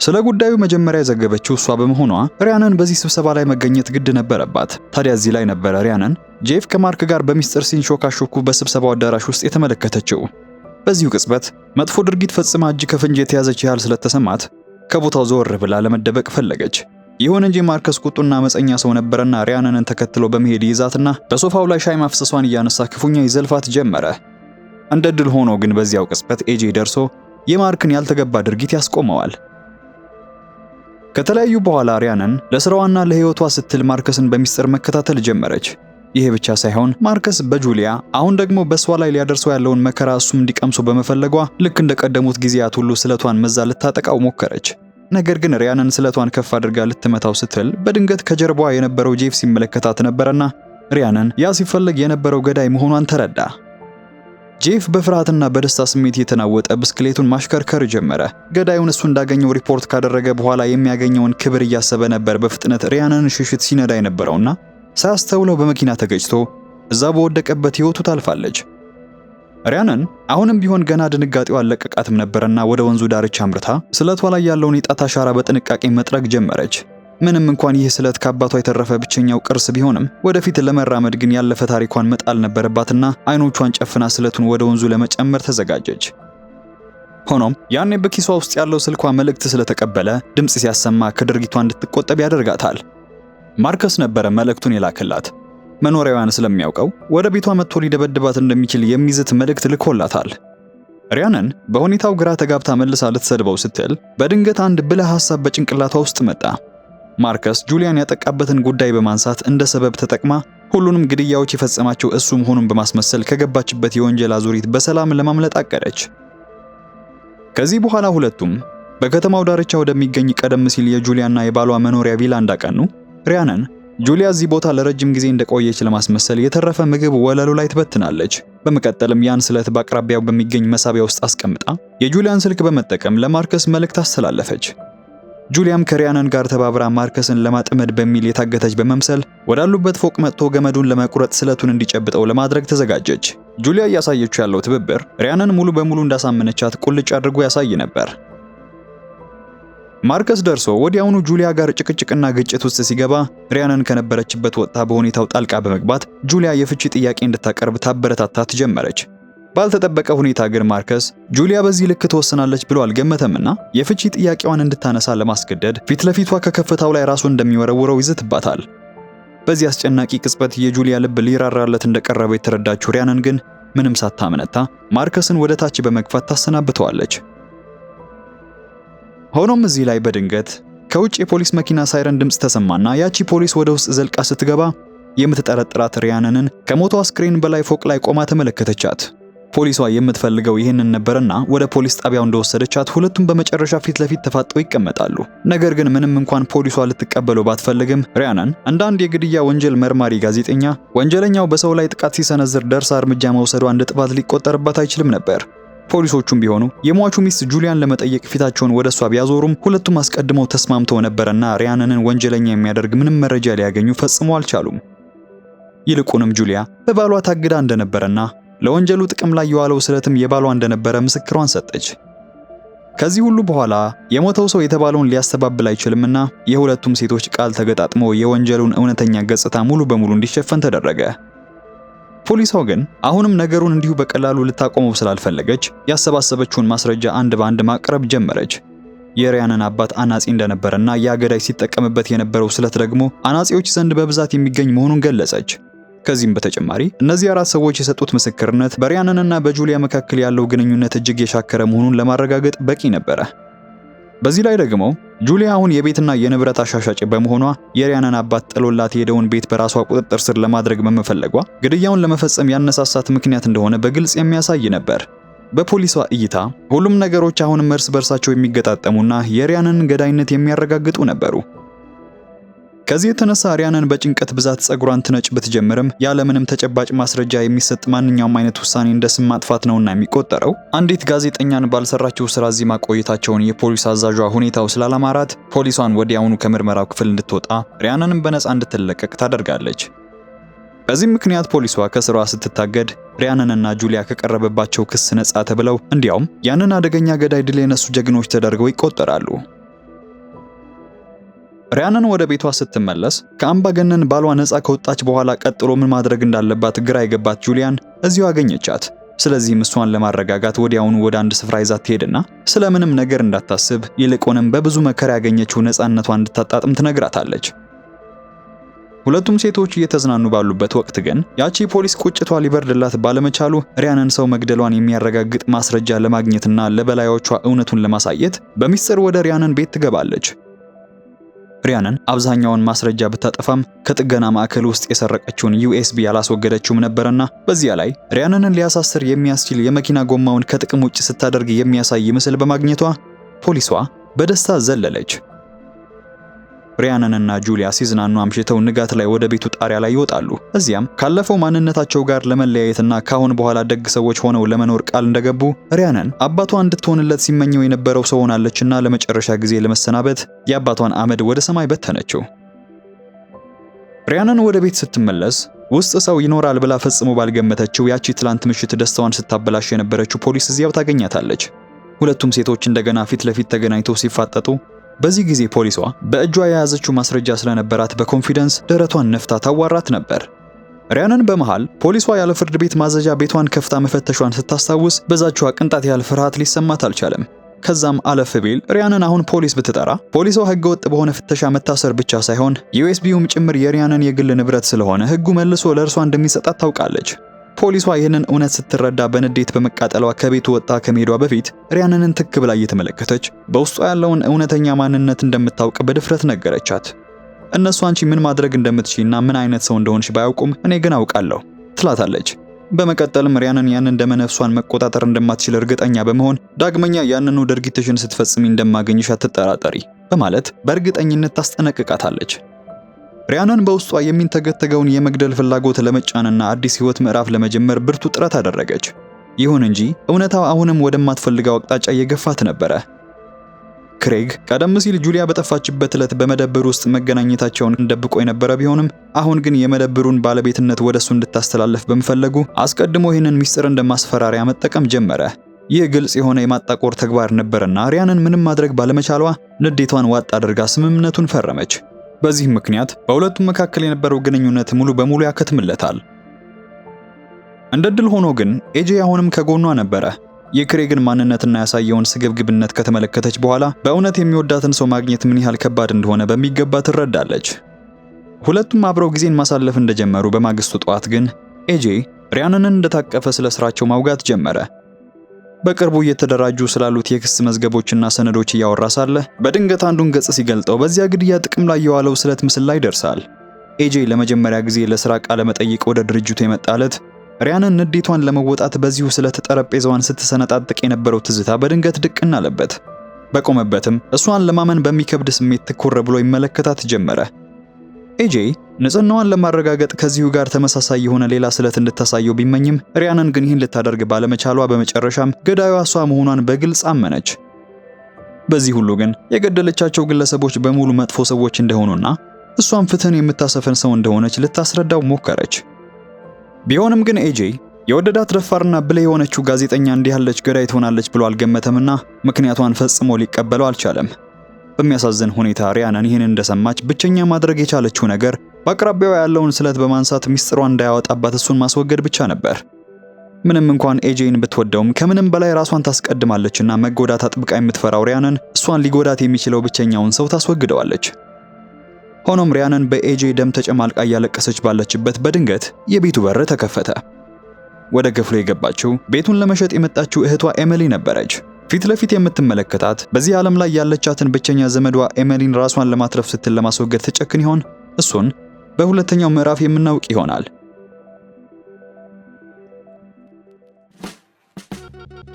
ስለ ጉዳዩ መጀመሪያ የዘገበችው እሷ በመሆኗ ሪያንን በዚህ ስብሰባ ላይ መገኘት ግድ ነበረባት። ታዲያ እዚህ ላይ ነበረ ሪያንን ጄፍ ከማርክ ጋር በሚስጥር ሲንሾካሾኩ በስብሰባው አዳራሽ ውስጥ የተመለከተችው። በዚሁ ቅጽበት መጥፎ ድርጊት ፈጽማ እጅ ከፍንጅ የተያዘች ያህል ስለተሰማት ከቦታው ዘወር ብላ ለመደበቅ ፈለገች። ይሁን እንጂ ማርከስ ቁጡና አመፀኛ ሰው ነበረና ሪያንን ተከትሎ በመሄድ ይዛትና በሶፋው ላይ ሻይ ማፍሰሷን እያነሳ ክፉኛ ይዘልፋት ጀመረ። እንደ ድል ሆኖ ግን በዚያው ቅጽበት ኤጄ ደርሶ የማርክን ያልተገባ ድርጊት ያስቆመዋል። ከተለያዩ በኋላ ሪያንን ለስራዋና ለህይወቷ ስትል ማርከስን በሚስጥር መከታተል ጀመረች። ይሄ ብቻ ሳይሆን ማርከስ በጁሊያ አሁን ደግሞ በሷ ላይ ሊያደርሰው ያለውን መከራ እሱም እንዲቀምሶ በመፈለጓ ልክ እንደቀደሙት ጊዜያት ሁሉ ስለቷን መዛ ልታጠቃው ሞከረች። ነገር ግን ሪያንን ስለቷን ከፍ አድርጋ ልትመታው ስትል በድንገት ከጀርባዋ የነበረው ጄፍ ሲመለከታት ነበርና ሪያንን ያ ሲፈልግ የነበረው ገዳይ መሆኗን ተረዳ። ጄፍ በፍርሃትና በደስታ ስሜት የተናወጠ ብስክሌቱን ማሽከርከር ጀመረ። ገዳዩን እሱ እንዳገኘው ሪፖርት ካደረገ በኋላ የሚያገኘውን ክብር እያሰበ ነበር በፍጥነት ሪያንን ሽሽት ሲነዳ የነበረውና ሳያስተውለው በመኪና ተገጭቶ እዛ በወደቀበት ሕይወቱ ታልፋለች። ሪያንን አሁንም ቢሆን ገና ድንጋጤው አለቀቃትም ነበርና ወደ ወንዙ ዳርቻ አምርታ ስለቷ ላይ ያለውን የጣት አሻራ በጥንቃቄ መጥረግ ጀመረች። ምንም እንኳን ይህ ስለት ከአባቷ የተረፈ ብቸኛው ቅርስ ቢሆንም ወደፊት ለመራመድ ግን ያለፈ ታሪኳን መጣል ነበረባትና አይኖቿን ጨፍና ስለቱን ወደ ወንዙ ለመጨመር ተዘጋጀች። ሆኖም ያኔ በኪሷ ውስጥ ያለው ስልኳ መልእክት ስለተቀበለ ድምጽ ሲያሰማ ከድርጊቷ እንድትቆጠብ ያደርጋታል። ማርከስ ነበረ መልእክቱን የላከላት። መኖሪያዋን ስለሚያውቀው ወደ ቤቷ መጥቶ ሊደበድባት እንደሚችል የሚዝት መልእክት ልኮላታል። ሪያንን በሁኔታው ግራ ተጋብታ መልሳ ልትሰድበው ስትል በድንገት አንድ ብልህ ሐሳብ በጭንቅላቷ ውስጥ መጣ። ማርከስ ጁሊያን ያጠቃበትን ጉዳይ በማንሳት እንደ ሰበብ ተጠቅማ ሁሉንም ግድያዎች የፈጸማቸው እሱ መሆኑን በማስመሰል ከገባችበት የወንጀል አዙሪት በሰላም ለማምለጥ አቀደች። ከዚህ በኋላ ሁለቱም በከተማው ዳርቻ ወደሚገኝ ቀደም ሲል የጁሊያና የባሏ መኖሪያ ቪላ እንዳቀኑ ሪያንን ጁሊያ እዚህ ቦታ ለረጅም ጊዜ እንደቆየች ለማስመሰል የተረፈ ምግብ ወለሉ ላይ ትበትናለች። በመቀጠልም ያን ስለት በአቅራቢያው በሚገኝ መሳቢያ ውስጥ አስቀምጣ የጁሊያን ስልክ በመጠቀም ለማርከስ መልእክት አስተላለፈች። ጁሊያም ከሪያንን ጋር ተባብራ ማርከስን ለማጥመድ በሚል የታገተች በመምሰል ወዳሉበት ፎቅ መጥቶ ገመዱን ለመቁረጥ ስለቱን እንዲጨብጠው ለማድረግ ተዘጋጀች። ጁሊያ እያሳየችው ያለው ትብብር ሪያንን ሙሉ በሙሉ እንዳሳመነቻት ቁልጭ አድርጎ ያሳይ ነበር። ማርከስ ደርሶ ወዲያውኑ ጁሊያ ጋር ጭቅጭቅና ግጭት ውስጥ ሲገባ ሪያንን ከነበረችበት ወጥታ በሁኔታው ጣልቃ በመግባት ጁሊያ የፍቺ ጥያቄ እንድታቀርብ ታበረታታት ጀመረች። ባልተጠበቀ ሁኔታ ግን ማርከስ ጁሊያ በዚህ ልክ ትወስናለች ብሎ አልገመተምና የፍቺ ጥያቄዋን እንድታነሳ ለማስገደድ ፊት ለፊቷ ከከፍታው ላይ ራሱን እንደሚወረውረው ይዝትባታል። በዚህ አስጨናቂ ቅጽበት የጁሊያ ልብ ሊራራለት እንደቀረበ የተረዳችው ሪያንን ግን ምንም ሳታመነታ ማርከስን ወደ ታች በመግፋት ታሰናብተዋለች። ሆኖም እዚህ ላይ በድንገት ከውጭ የፖሊስ መኪና ሳይረን ድምጽ ተሰማና ያቺ ፖሊስ ወደ ውስጥ ዘልቃ ስትገባ የምትጠረጥራት ሪያንንን ከሞቷ ስክሪን በላይ ፎቅ ላይ ቆማ ተመለከተቻት። ፖሊሷ የምትፈልገው ይህንን ነበርና ወደ ፖሊስ ጣቢያው እንደወሰደቻት ሁለቱም በመጨረሻ ፊት ለፊት ተፋጠው ይቀመጣሉ። ነገር ግን ምንም እንኳን ፖሊሷ ልትቀበለው ባትፈልግም ሪያንን እንደ አንድ የግድያ ወንጀል መርማሪ ጋዜጠኛ ወንጀለኛው በሰው ላይ ጥቃት ሲሰነዝር ደርሳ እርምጃ መውሰዷ እንደ ጥፋት ሊቆጠርባት አይችልም ነበር። ፖሊሶቹም ቢሆኑ የሟቹ ሚስት ጁሊያን ለመጠየቅ ፊታቸውን ወደ እሷ ቢያዞሩም ሁለቱም አስቀድመው ተስማምተው ነበርና ሪያንንን ወንጀለኛ የሚያደርግ ምንም መረጃ ሊያገኙ ፈጽሞ አልቻሉም። ይልቁንም ጁሊያ በባሏ ታግዳ እንደነበረና ለወንጀሉ ጥቅም ላይ የዋለው ስለትም የባሏ እንደነበረ ምስክሯን ሰጠች። ከዚህ ሁሉ በኋላ የሞተው ሰው የተባለውን ሊያስተባብል አይችልምና የሁለቱም ሴቶች ቃል ተገጣጥሞ የወንጀሉን እውነተኛ ገጽታ ሙሉ በሙሉ እንዲሸፈን ተደረገ። ፖሊሷ ግን አሁንም ነገሩን እንዲሁ በቀላሉ ልታቆመው ስላልፈለገች ያሰባሰበችውን ማስረጃ አንድ በአንድ ማቅረብ ጀመረች። የሪያንን አባት አናጺ እንደነበረና ያገዳይ ሲጠቀምበት የነበረው ስለት ደግሞ አናጺዎች ዘንድ በብዛት የሚገኝ መሆኑን ገለጸች። ከዚህም በተጨማሪ እነዚህ አራት ሰዎች የሰጡት ምስክርነት በሪያንንና በጁሊያ መካከል ያለው ግንኙነት እጅግ የሻከረ መሆኑን ለማረጋገጥ በቂ ነበረ። በዚህ ላይ ደግሞ ጁሊያ አሁን የቤትና የንብረት አሻሻጭ በመሆኗ የሪያንን አባት ጥሎላት የሄደውን ቤት በራሷ ቁጥጥር ስር ለማድረግ በመፈለጓ ግድያውን ለመፈጸም ያነሳሳት ምክንያት እንደሆነ በግልጽ የሚያሳይ ነበር። በፖሊሷ እይታ ሁሉም ነገሮች አሁንም እርስ በርሳቸው የሚገጣጠሙና የሪያንን ገዳይነት የሚያረጋግጡ ነበሩ። ከዚህ የተነሳ ሪያንን በጭንቀት ብዛት ጸጉሯን ትነጭ ብትጀምርም ያለምንም ተጨባጭ ማስረጃ የሚሰጥ ማንኛውም አይነት ውሳኔ እንደ ስም ማጥፋት ነውና የሚቆጠረው አንዲት ጋዜጠኛን ባልሰራችው ስራ እዚህ ማቆየታቸውን የፖሊስ አዛዧ ሁኔታው ስላላማራት ፖሊሷን ወዲያውኑ ከምርመራው ክፍል እንድትወጣ ሪያንንም በነፃ እንድትለቀቅ ታደርጋለች። በዚህ ምክንያት ፖሊሷ ከስራዋ ስትታገድ ሪያንንና ጁሊያ ከቀረበባቸው ክስ ነፃ ተብለው እንዲያውም ያንን አደገኛ ገዳይ ድል የነሱ ጀግኖች ተደርገው ይቆጠራሉ። ሪያንን ወደ ቤቷ ስትመለስ ከአምባገነን ባሏ ነፃ ከወጣች በኋላ ቀጥሎ ምን ማድረግ እንዳለባት ግራ የገባት ጁሊያን እዚሁ አገኘቻት። ስለዚህም እሷን ለማረጋጋት ወዲያውኑ ወደ አንድ ስፍራ ይዛት ትሄድና ስለምንም ነገር እንዳታስብ ይልቁንም በብዙ መከራ ያገኘችው ነፃነቷን እንድታጣጥም ትነግራታለች። ሁለቱም ሴቶች እየተዝናኑ ባሉበት ወቅት ግን ያቺ ፖሊስ ቁጭቷ ሊበርድላት ባለመቻሉ ሪያንን ሰው መግደሏን የሚያረጋግጥ ማስረጃ ለማግኘትና ለበላዮቿ እውነቱን ለማሳየት በሚስጥር ወደ ሪያንን ቤት ትገባለች። ሪያንን አብዛኛውን ማስረጃ ብታጠፋም ከጥገና ማዕከል ውስጥ የሰረቀችውን ዩኤስቢ ያላስወገደችውም ነበርና በዚያ ላይ ሪያንንን ሊያሳስር የሚያስችል የመኪና ጎማውን ከጥቅም ውጭ ስታደርግ የሚያሳይ ምስል በማግኘቷ ፖሊሷ በደስታ ዘለለች። ሪያንንና ጁሊያ ሲዝናኑ አምሽተው ንጋት ላይ ወደ ቤቱ ጣሪያ ላይ ይወጣሉ። እዚያም ካለፈው ማንነታቸው ጋር ለመለያየትና ካሁን በኋላ ደግ ሰዎች ሆነው ለመኖር ቃል እንደገቡ ሪያንን አባቷ እንድትሆንለት ሲመኘው የነበረው ሰው ሆናለችና ለመጨረሻ ጊዜ ለመሰናበት የአባቷን አመድ ወደ ሰማይ በተነችው። ሪያንን ወደ ቤት ስትመለስ ውስጥ ሰው ይኖራል ብላ ፈጽሞ ባልገመተችው ያቺ ትላንት ምሽት ደስታዋን ስታበላሽ የነበረችው ፖሊስ እዚያው ታገኛታለች። ሁለቱም ሴቶች እንደገና ፊት ለፊት ተገናኝተው ሲፋጠጡ በዚህ ጊዜ ፖሊሷ በእጇ የያዘችው ማስረጃ ስለነበራት በኮንፊደንስ ደረቷን ነፍታ ታዋራት ነበር። ሪያንን በመሃል ፖሊሷ ያለ ፍርድ ቤት ማዘዣ ቤቷን ከፍታ መፈተሿን ስታስታውስ በዛችዋ ቅንጣት ያህል ፍርሃት ሊሰማት አልቻለም። ከዛም አለፍ ቢል ሪያንን አሁን ፖሊስ ብትጠራ ፖሊሷ ህገወጥ በሆነ ፍተሻ መታሰር ብቻ ሳይሆን ዩኤስቢውም ጭምር የሪያንን የግል ንብረት ስለሆነ ህጉ መልሶ ለእርሷ እንደሚሰጣት ታውቃለች። ፖሊሷ ይህንን እውነት ስትረዳ በንዴት በመቃጠሏ ከቤቱ ወጣ ከመሄዷ በፊት ሪያንን ትክ ብላ እየተመለከተች በውስጧ ያለውን እውነተኛ ማንነት እንደምታውቅ በድፍረት ነገረቻት። እነሱ አንቺ ምን ማድረግ እንደምትችይና ምን አይነት ሰው እንደሆንሽ ባያውቁም እኔ ግን አውቃለሁ ትላታለች። በመቀጠልም ሪያንን ያንን ደመነፍሷን መቆጣጠር እንደማትችል እርግጠኛ በመሆን ዳግመኛ ያንኑ ድርጊትሽን ስትፈጽሚ እንደማገኝሽ አትጠራጠሪ በማለት በእርግጠኝነት ታስጠነቅቃታለች። ሪያንን በውስጧ የሚንተገተገውን የመግደል ፍላጎት ለመጫንና አዲስ ህይወት ምዕራፍ ለመጀመር ብርቱ ጥረት አደረገች። ይሁን እንጂ እውነታው አሁንም ወደማትፈልገው አቅጣጫ እየገፋት ነበረ። ክሬግ ቀደም ሲል ጁሊያ በጠፋችበት ዕለት በመደብር ውስጥ መገናኘታቸውን እንደብቆ የነበረ ቢሆንም አሁን ግን የመደብሩን ባለቤትነት ወደሱ እንድታስተላልፍ በመፈለጉ አስቀድሞ ይህንን ሚስጥር እንደማስፈራሪያ መጠቀም ጀመረ። ይህ ግልጽ የሆነ የማጣቆር ተግባር ነበርና ሪያንን ምንም ማድረግ ባለመቻሏ ንዴቷን ዋጥ አድርጋ ስምምነቱን ፈረመች። በዚህም ምክንያት በሁለቱም መካከል የነበረው ግንኙነት ሙሉ በሙሉ ያከትምለታል። እንደ ድል ሆኖ ግን ኤጄ አሁንም ከጎኗ ነበረ። የክሬግን ማንነትና ያሳየውን ስግብግብነት ከተመለከተች በኋላ በእውነት የሚወዳትን ሰው ማግኘት ምን ያህል ከባድ እንደሆነ በሚገባ ትረዳለች። ሁለቱም አብረው ጊዜን ማሳለፍ እንደጀመሩ በማግስቱ ጠዋት ግን ኤጄ ሪያንን እንደታቀፈ ስለ ስራቸው ማውጋት ጀመረ። በቅርቡ እየተደራጁ ስላሉት የክስ መዝገቦችና ሰነዶች እያወራ ሳለ በድንገት አንዱን ገጽ ሲገልጠው በዚያ ግድያ ጥቅም ላይ የዋለው ስለት ምስል ላይ ደርሳል። ኤጄ ለመጀመሪያ ጊዜ ለስራ ቃለ መጠይቅ ወደ ድርጅቱ የመጣለት ሪያንን ንዴቷን ለመወጣት በዚሁ ስለት ጠረጴዛዋን ስትሰነጣጥቅ የነበረው ትዝታ በድንገት ድቅና አለበት። በቆመበትም እሷን ለማመን በሚከብድ ስሜት ትኩር ብሎ ይመለከታት ጀመረ። ኤጄ ንጽህናዋን ለማረጋገጥ ከዚሁ ጋር ተመሳሳይ የሆነ ሌላ ስለት እንድታሳየው ቢመኝም ሪያንን ግን ይህን ልታደርግ ባለመቻሏ በመጨረሻም ገዳዩዋ እሷ መሆኗን በግልጽ አመነች። በዚህ ሁሉ ግን የገደለቻቸው ግለሰቦች በሙሉ መጥፎ ሰዎች እንደሆኑና እሷም ፍትህን የምታሰፍን ሰው እንደሆነች ልታስረዳው ሞከረች። ቢሆንም ግን ኤጄ የወደዳት ደፋርና ብልህ የሆነችው ጋዜጠኛ እንዲህ ያለች ገዳይ ትሆናለች ብሎ አልገመተምና ምክንያቷን ፈጽሞ ሊቀበለው አልቻለም። በሚያሳዝን ሁኔታ ሪያንን ይህን እንደሰማች ብቸኛ ማድረግ የቻለችው ነገር በአቅራቢያው ያለውን ስለት በማንሳት ሚስጥሯን እንዳያወጣባት እሱን ማስወገድ ብቻ ነበር። ምንም እንኳን ኤጄን ብትወደውም ከምንም በላይ ራሷን ታስቀድማለችና መጎዳት አጥብቃ የምትፈራው ሪያንን እሷን ሊጎዳት የሚችለው ብቸኛውን ሰው ታስወግደዋለች። ሆኖም ሪያንን በኤጄ ደም ተጨማልቃ እያለቀሰች ባለችበት በድንገት የቤቱ በር ተከፈተ። ወደ ክፍሉ የገባችው ቤቱን ለመሸጥ የመጣችው እህቷ ኤሚሊ ነበረች። ፊት ለፊት የምትመለከታት በዚህ ዓለም ላይ ያለቻትን ብቸኛ ዘመዷ ኤሚሊን ራሷን ለማትረፍ ስትል ለማስወገድ ትጨክን ይሆን? እሱን በሁለተኛው ምዕራፍ የምናውቅ ይሆናል።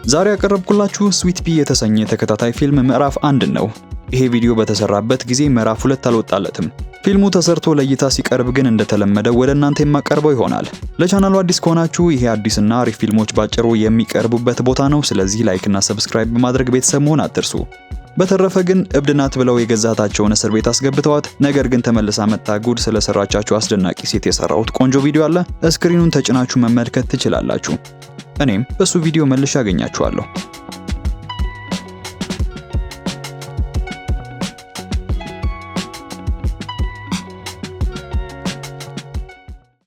ዛሬ ያቀረብኩላችሁ ስዊት ፒ የተሰኘ ተከታታይ ፊልም ምዕራፍ 1 ነው። ይሄ ቪዲዮ በተሰራበት ጊዜ ምዕራፍ 2 አልወጣለትም። ፊልሙ ተሰርቶ ለእይታ ሲቀርብ ግን እንደተለመደው ወደ እናንተ የማቀርበው ይሆናል። ለቻናሉ አዲስ ከሆናችሁ ይሄ አዲስና አሪፍ ፊልሞች ባጭሩ የሚቀርቡበት ቦታ ነው። ስለዚህ ላይክ እና ሰብስክራይብ በማድረግ ቤተሰብ መሆን አትርሱ። በተረፈ ግን እብድ ናት ብለው የገዛታቸውን እስር ቤት አስገብተዋት ነገር ግን ተመልሳ መጣ ጉድ ስለሰራቻቸው አስደናቂ ሴት የሰራሁት ቆንጆ ቪዲዮ አለ። ስክሪኑን ተጭናችሁ መመልከት ትችላላችሁ። እኔም በሱ ቪዲዮ መልሼ አገኛችኋለሁ።